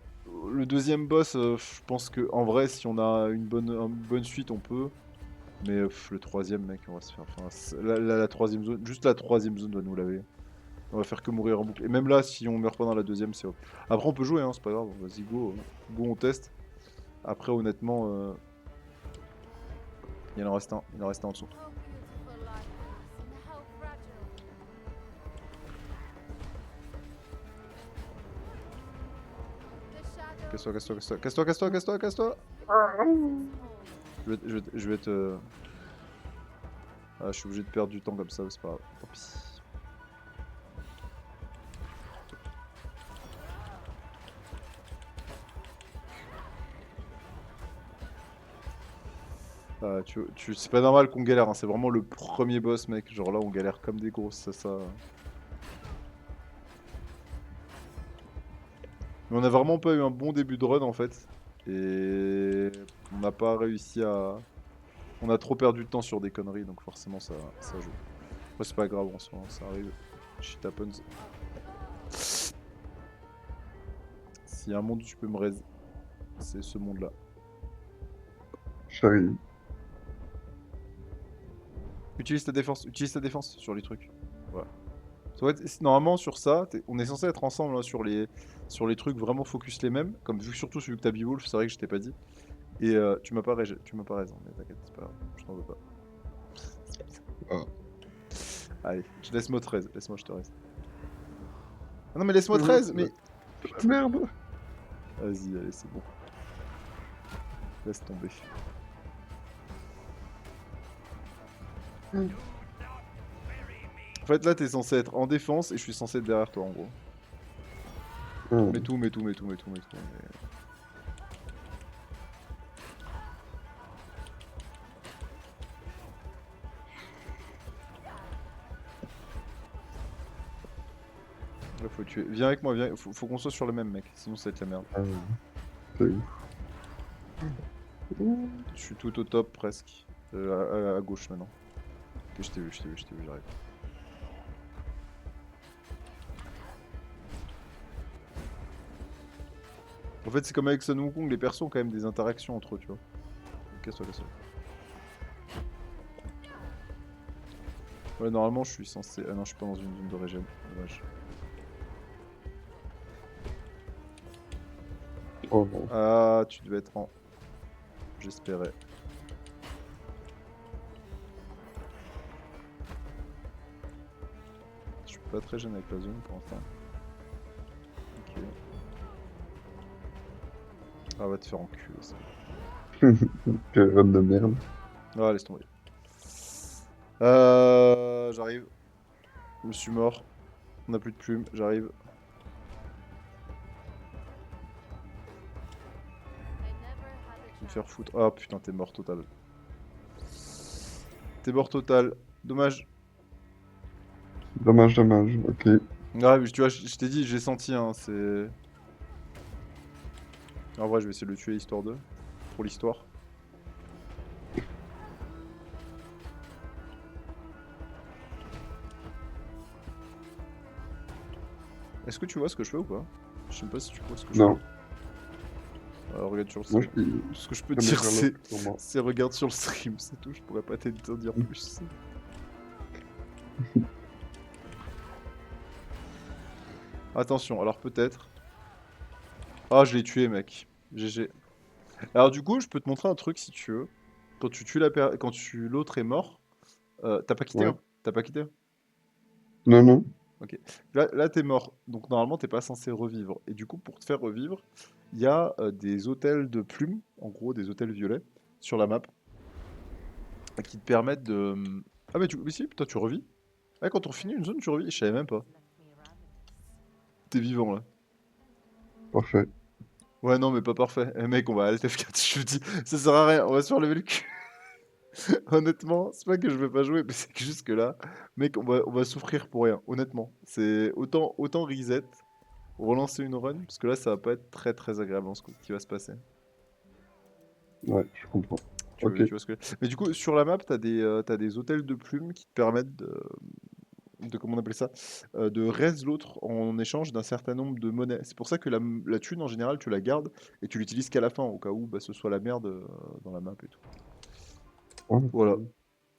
Le deuxième boss, je pense que en vrai, si on a une bonne suite, on peut. Mais le troisième, mec, on va se faire. Enfin, la troisième zone, juste la troisième zone doit nous laver. On va faire que mourir en boucle. Et même là, si on meurt pas dans la deuxième, c'est. Après, on peut jouer, hein, c'est pas grave. Vas-y, go. Go, on teste. Après, honnêtement, il en reste un. Il en reste un en dessous. How beautiful life is, and how fragile. The shadows Casse-toi, casse-toi, casse-toi, casse-toi, casse-toi, casse-toi, casse-toi. Je vais te. Ah, je suis obligé de perdre du temps comme ça, c'est pas grave. Tant pis. Ah, c'est pas normal qu'on galère, hein. C'est vraiment le premier boss, mec. Genre là, on galère comme des grosses, ça. Mais on a vraiment pas eu un bon début de run en fait. Et on n'a pas réussi à. On a trop perdu de temps sur des conneries, donc forcément ça joue. Moi, c'est pas grave en soi, hein, ça arrive. Shit happens. S'il y a un monde où tu peux me raise, c'est ce monde-là. J'arrive. Utilise ta défense sur les trucs. Voilà. Normalement sur ça, on est censé être ensemble hein, sur les trucs vraiment focus les mêmes. Comme vu surtout celui que t'as Beowulf, c'est vrai que je t'ai pas dit. Et tu m'as pas raison, mais t'inquiète, c'est pas grave, je t'en veux pas. Ah. Allez, laisse-moi 13, laisse-moi je te reste. Ah non mais laisse-moi 13, mais... Merde. Vas-y, allez, c'est bon. Laisse tomber. En fait là t'es censé être en défense et je suis censé être derrière toi en gros. Oh. Mais tout. Mais... Là, faut tuer. Viens avec moi, viens. Faut qu'on soit sur le même mec, sinon ça va être la merde. Ah, c'est ouf. Je suis tout au top presque. À gauche maintenant. Ok, je t'ai vu, j'arrive. En fait, c'est comme avec Sun Wukong, les persos ont quand même des interactions entre eux, tu vois. Casse-toi, casse-toi. Ouais, normalement, je suis censé. Ah non, je suis pas dans une zone de régène. Dommage. Oh non. Ah, tu devais être en. J'espérais. Je suis pas très gêné avec la zone pour l'instant. Ok. Ah, va te faire enculer ça. Quel run de merde. Ah, laisse tomber. J'arrive. Je me suis mort. On a plus de plumes, j'arrive. I never had a Je vais me chance. faire foutre. Ah putain, t'es mort total. T'es mort total. Dommage. Dommage, dommage. Ok. Ouais, mais tu vois, je t'ai dit, j'ai senti, hein, c'est... En vrai, je vais essayer de le tuer histoire de... Pour l'histoire. Est-ce que tu vois ce que je fais ou pas? Je sais pas si tu vois ce que je Non. fais. Alors, regarde sur le Moi, stream. je suis. Tout ce que je peux Je te vais dire, mettre c'est... l'autre sur moi. C'est regarde sur le stream, c'est tout. Je pourrais pas t'en dire plus. Attention, alors peut-être... Ah, je l'ai tué, mec. GG. Alors du coup, je peux te montrer un truc si tu veux. Quand tu tues l'autre est mort, t'as pas quitté, Ouais. hein? T'as pas quitté, hein? Non, non. Ok. Là t'es mort. Donc normalement, t'es pas censé revivre. Et du coup, pour te faire revivre, il y a des hôtels de plumes, en gros, des hôtels violets, sur la map, qui te permettent de... Ah mais si, putain, tu revis. Ah, quand on finit une zone, tu revis. Je savais même pas. T'es vivant, là. Parfait. Ouais, non, mais pas parfait. Eh mec, on va Alt F4, je te dis. Ça sert à rien, on va se faire lever le cul. Honnêtement, c'est pas que je veux pas jouer, mais c'est que juste que là, mec, on va souffrir pour rien. Honnêtement, c'est autant reset, relancer une run, parce que là, ça va pas être très très agréable ce qui va se passer. Ouais, je comprends. Tu Ok. vois, tu vois ce que. Mais du coup, sur la map, t'as des hôtels de plumes qui te permettent comment on appelle ça, de raise l'autre en échange d'un certain nombre de monnaies. C'est pour ça que la thune, en général, tu la gardes et tu l'utilises qu'à la fin, au cas où bah, ce soit la merde dans la map et tout. Ouais, Voilà.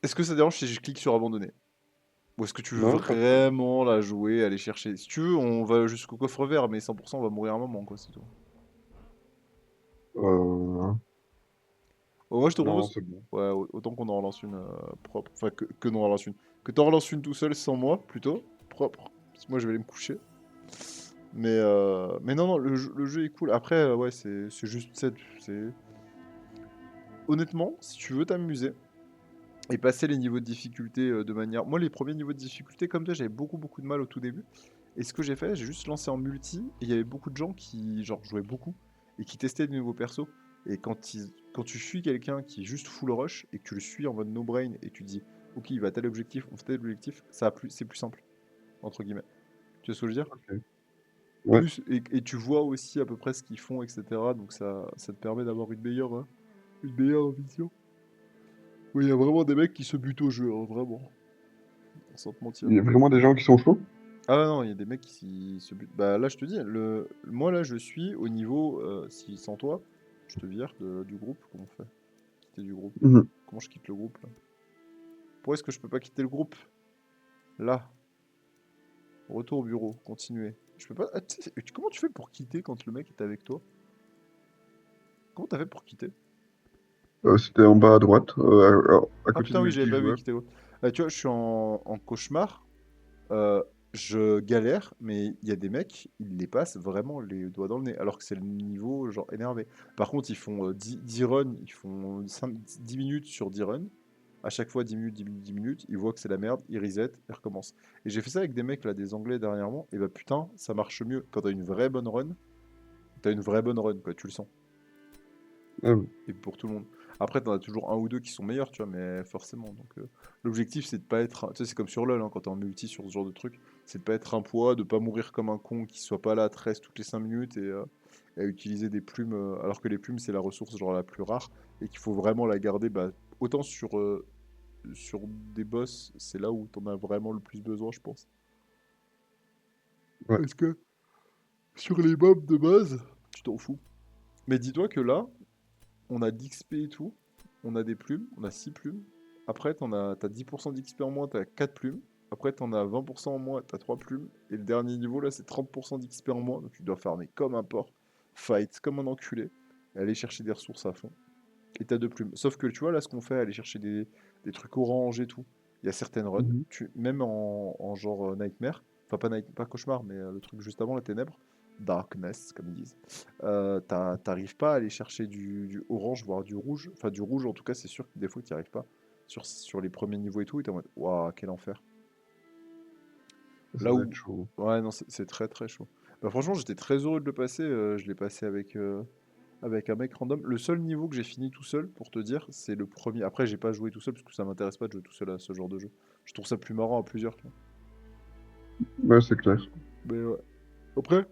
Est-ce que ça dérange si je clique sur abandonner? Ou est-ce que tu veux non, pas trop. vraiment la jouer, aller chercher? Si tu veux, on va jusqu'au coffre vert, mais 100% on va mourir un moment, quoi, c'est tout. Euh, Oh, moi, je te non, propose. c'est bon. Ouais, autant qu'on en relance une propre. Enfin, que non, relance une. Que t'en relances une tout seul sans moi, plutôt. Propre. Parce que moi, je vais aller me coucher. Mais non, non, le jeu est cool. Après, ouais, c'est juste. C'est. Honnêtement, si tu veux t'amuser et passer les niveaux de difficulté de manière. Moi, les premiers niveaux de difficulté, comme toi, j'avais beaucoup, beaucoup de mal au tout début. Et ce que j'ai fait, j'ai juste lancé en multi. Et il y avait beaucoup de gens qui, genre, jouaient beaucoup et qui testaient de nouveaux persos. Et quand tu suis quelqu'un qui est juste full rush et que tu le suis en mode no brain et tu dis, ok, il va à tel objectif, on fait tel objectif, c'est plus simple, entre guillemets. Tu vois ce que je veux dire? Ok. Ouais. Plus, et tu vois aussi à peu près ce qu'ils font, etc. Donc ça te permet d'avoir une meilleure vision. Oui, il y a vraiment des mecs qui se butent au jeu, hein, vraiment, sans te mentir. Il y a vraiment des gens qui sont chauds? Ah non, il y a des mecs qui se butent. Bah là, je te dis, moi là, je suis au niveau, si sans toi, je te vire du groupe. Comment on fait? Quitter du groupe. Mhm. Comment je quitte le groupe là? Pourquoi est-ce que je peux pas quitter le groupe? Là, retour au bureau, continuer. Je peux pas. Ah, comment tu fais pour quitter quand le mec est avec toi? Comment t'as fait pour quitter? C'était en bas à droite, à Ah côté de putain, oui, j'avais pas vu multijoueur. quitter. Ouais. Tu vois, je suis en cauchemar. euh, je galère, mais il y a des mecs, ils les passent vraiment les doigts dans le nez, alors que c'est le niveau genre énervé. Par contre, ils font 10 runs, ils font 10 minutes sur 10 runs. À chaque fois 10 minutes, 10 minutes, 10 minutes, ils voient que c'est la merde, ils reset, ils recommencent. Et j'ai fait ça avec des mecs là, des anglais dernièrement, et bah putain, ça marche mieux. Quand t'as une vraie bonne run, t'as une vraie bonne run, quoi, tu le sens. Ah oui. Et pour tout le monde. Après, t'en as toujours un ou deux qui sont meilleurs, tu vois, mais forcément. Donc, l'objectif, c'est de pas être. Tu sais, c'est comme sur LoL, hein, quand t'es en multi sur ce genre de truc. C'est de pas être un poids, de pas mourir comme un con, qui soit pas là à 13 toutes les 5 minutes et à utiliser des plumes. Alors que les plumes, c'est la ressource genre la plus rare et qu'il faut vraiment la garder. Bah, autant sur des boss, c'est là où t'en as vraiment le plus besoin, je pense. Ouais. Parce que sur les mobs de base, tu t'en fous. Mais dis-toi que là, on a de l'XP et tout. On a des plumes, on a 6 plumes. Après, t'as 10% d'XP en moins, t'as 4 plumes. Après, t'en as 20% en moins, t'as 3 plumes. Et le dernier niveau, là, c'est 30% d'XP en moins. Donc tu dois farmer comme un porc. Fight comme un enculé. Et aller chercher des ressources à fond. Et t'as 2 plumes. Sauf que tu vois, là, ce qu'on fait, aller chercher des trucs orange et tout. Il y a certaines runs, Mhm. même en genre Nightmare. Enfin, pas cauchemar, mais le truc juste avant, la ténèbre. Darkness, comme ils disent. T'arrives pas à aller chercher du orange, voire du rouge. Enfin, du rouge, en tout cas, c'est sûr que des fois, tu n'y arrives pas. Sur les premiers niveaux et tout, et t'es en mode, waouh, quel enfer. Ça Là doit être où. chaud. Ouais, non, c'est très très chaud. Bah, franchement, j'étais très heureux de le passer. Je l'ai passé avec un mec random. Le seul niveau que j'ai fini tout seul, pour te dire, c'est le premier. Après, j'ai pas joué tout seul parce que ça m'intéresse pas de jouer tout seul à ce genre de jeu. Je trouve ça plus marrant à plusieurs, tu vois. Ouais, c'est clair. Mais ouais. Après,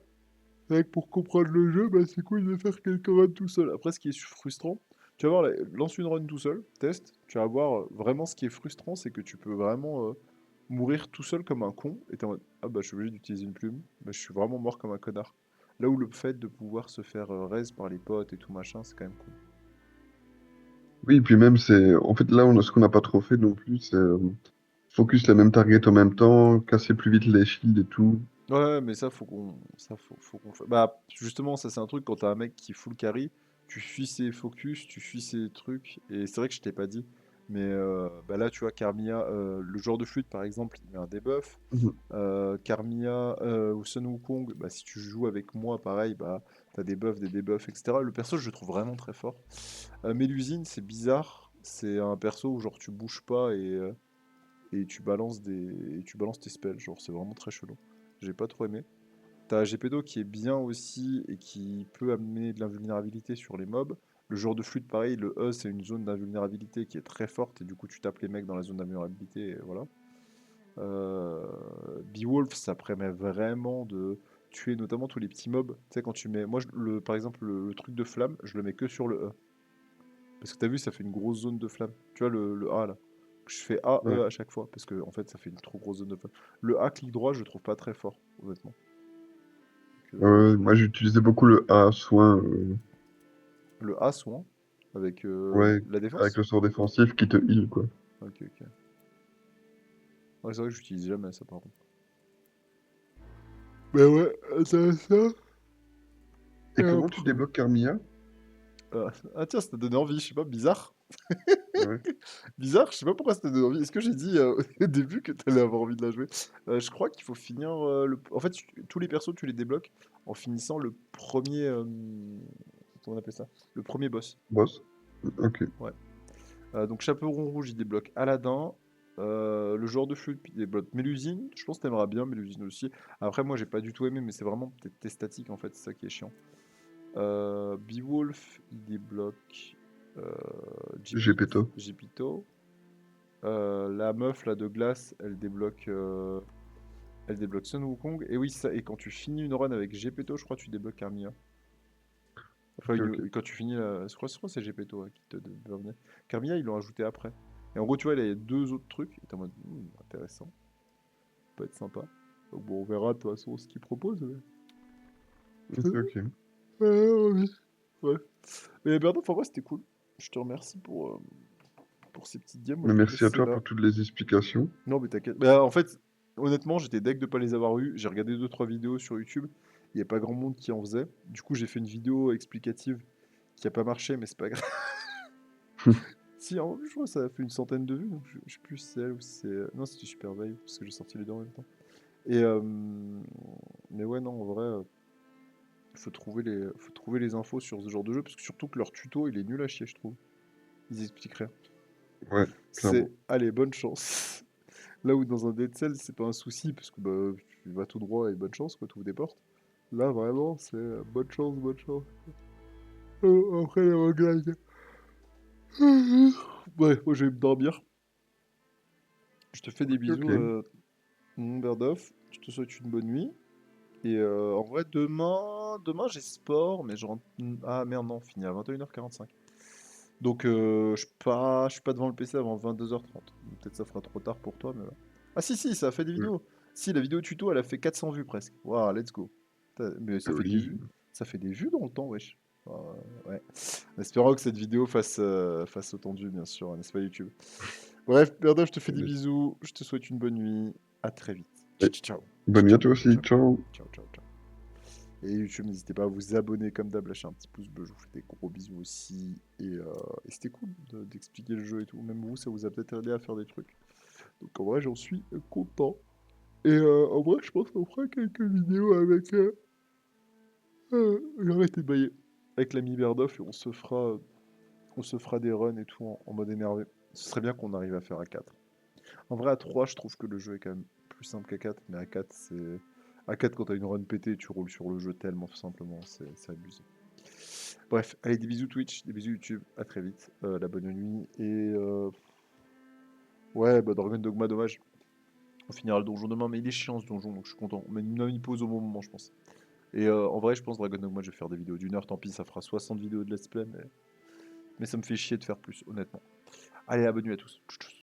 c'est vrai que pour comprendre le jeu, bah, c'est cool de faire quelques runs tout seul. Après, ce qui est frustrant, tu vas voir, lance une run tout seul, teste, tu vas voir vraiment ce qui est frustrant, c'est que tu peux vraiment mourir tout seul comme un con, et t'es en mode, ah bah je suis obligé d'utiliser une plume, bah je suis vraiment mort comme un connard. Là où le fait de pouvoir se faire raise par les potes et tout machin, c'est quand même cool. Oui, puis même, c'est. En fait, là, ce qu'on n'a pas trop fait non plus, c'est focus les mêmes targets en même temps, casser plus vite les shields et tout. Ouais, mais faut qu'on bah, justement, ça c'est un truc quand t'as un mec qui full carry, tu suis ses focus, tu suis ses trucs, et c'est vrai que je t'ai pas dit, mais bah là tu vois, Carmilla, le joueur de flûte par exemple, il met un debuff. Mhm. Carmilla ou Sun Wukong, bah si tu joues avec moi, pareil, bah t'as des buffs, des debuffs, etc. Le perso, je le trouve vraiment très fort. Mélusine, c'est bizarre, c'est un perso où genre tu bouges pas et tu balances tes spells, genre c'est vraiment très chelou. J'ai pas trop aimé. T'as Gepetto qui est bien aussi et qui peut amener de l'invulnérabilité sur les mobs. Le joueur de flûte, pareil, le E, c'est une zone d'invulnérabilité qui est très forte et du coup tu tapes les mecs dans la zone d'invulnérabilité et voilà. Euh, Beowulf, ça permet vraiment de tuer notamment tous les petits mobs. Tu sais, quand tu mets. Moi, par exemple, le truc de flamme, je le mets que sur le E. Parce que t'as vu, ça fait une grosse zone de flamme. Tu vois, le A là. Je fais A, Ouais. E à chaque fois, parce que en fait, ça fait une trop grosse zone de fun. Le A, clic droit, je le trouve pas très fort, honnêtement. Donc, Moi, j'utilisais beaucoup le A soin, le A, soin, avec ouais, la avec défense. le sort défensif qui te heal, quoi. Ok, ok. Ouais, c'est vrai que j'utilise jamais ça, par contre. Mais ouais, intéressant. Et Et comment tu après... débloques Carmilla? Ah tiens, ça t'a donné envie, je sais pas, bizarre. Ouais. Bizarre, je sais pas pourquoi ça t'a donné envie. Est-ce que j'ai dit au début que t'allais avoir envie de la jouer? Je crois qu'il faut finir le... En fait, tous les persos, tu les débloques en finissant le premier... comment on appelle ça? Le premier boss. Boss? Ok. Ouais. Donc Chaperon Rouge, il débloque Aladdin. Le joueur de flûte, il débloque Mélusine. Je pense que t'aimeras bien Mélusine aussi. Après, moi, j'ai pas du tout aimé, mais c'est vraiment peut-être tes statiques, en fait. C'est ça qui est chiant. Beowulf, il débloque Gepetto. Gepetto. La meuf là de glace, elle débloque Sun Wukong. Et oui, ça, et quand tu finis une run avec Gepetto, je crois que tu débloques Carmilla. Enfin, Ok, ok. quand tu finis, je crois que c'est Gepetto qui te donne. Carmilla, ils l'ont ajouté après. Et en gros, tu vois, il y a deux autres trucs. Et t'es en mode, intéressant, ça peut être sympa. Donc bon, on verra de toute façon ce qu'ils proposent. Ok, ok. Oui. Ouais. Mais Bernard, en vrai, c'était cool. Je te remercie pour ces petites games. Moi, Mais je vais te merci à laisser toi là. pour toutes les explications. Non, mais t'inquiète. Bah, en fait, honnêtement, j'étais deg de pas les avoir eus. J'ai regardé 2-3 vidéos sur YouTube. Il n'y a pas grand monde qui en faisait. Du coup, j'ai fait une vidéo explicative qui a pas marché, mais c'est pas grave. Si, en vrai, je crois que ça a fait une centaine de vues. Donc je sais plus si c'est elle ou si c'est. Non, c'était Super Veil, parce que j'ai sorti les deux en même temps. Et, mais ouais, non, en vrai, faut trouver les infos sur ce genre de jeu, parce que surtout que leur tuto, il est nul à chier, je trouve. Ils expliquent rien. Ouais, C'est, clairement. allez, bonne chance. Là où dans un Dead Cell, c'est pas un souci, parce que bah, tu vas tout droit et bonne chance, quoi, tu ouvres des portes. Là, vraiment, c'est bonne chance, bonne chance. Après les roguelikes. Ouais, moi je vais me dormir. Je te fais des Ok, ok. bisous, mon Berdoff. Je te souhaite une bonne nuit. Et en vrai, demain j'ai sport, mais je rentre... Ah merde, non, fini à 21h45. Donc je suis pas devant le PC avant 22h30. Peut-être ça fera trop tard pour toi, mais... Ah si, si, ça a fait des Ouais. vidéos. Si, la vidéo tuto, elle a fait 400 vues presque. Waouh, let's go. Mais ça fait des Joli. vues. Ça fait des vues dans le temps, wesh. Ah, ouais. En espérant que cette vidéo fasse autant de vues, bien sûr, n'est-ce pas YouTube? Bref, Berdo, je te fais des Allez. bisous. Je te souhaite une bonne nuit. À très vite. Ouais. Ciao, ciao. Bonne Ciao, nuit à ciao, toi ciao, aussi. ciao. Ciao. Ciao, ciao, ciao. Et YouTube, n'hésitez pas à vous abonner comme d'hab, lâcher un petit pouce bleu, je vous fais des gros bisous aussi. Et c'était cool d'expliquer le jeu et tout. Même vous, ça vous a peut-être aidé à faire des trucs. Donc en vrai, j'en suis content. Et en vrai, je pense qu'on fera quelques vidéos avec... j'arrête de bailler. Avec l'ami Berdoff et on se fera des runs et tout en mode énervé. Ce serait bien qu'on arrive à faire à 4. En vrai, à 3, je trouve que le jeu est quand même plus simple qu'à 4. Mais à 4, c'est... À 4, quand t'as une run pétée, tu roules sur le jeu tellement simplement, c'est abusé. Bref, allez, des bisous Twitch, des bisous YouTube, à très vite, la bonne nuit, et ouais, bah Dragon Dogma, dommage, on finira le donjon demain, mais il est chiant ce donjon, donc je suis content, mais on a mis pause au bon moment, je pense. Et en vrai, je pense Dragon Dogma, je vais faire des vidéos d'1 heure, tant pis, ça fera 60 vidéos de let's play, mais ça me fait chier de faire plus, honnêtement. Allez, la bonne nuit à tous. Tchuss, tchuss.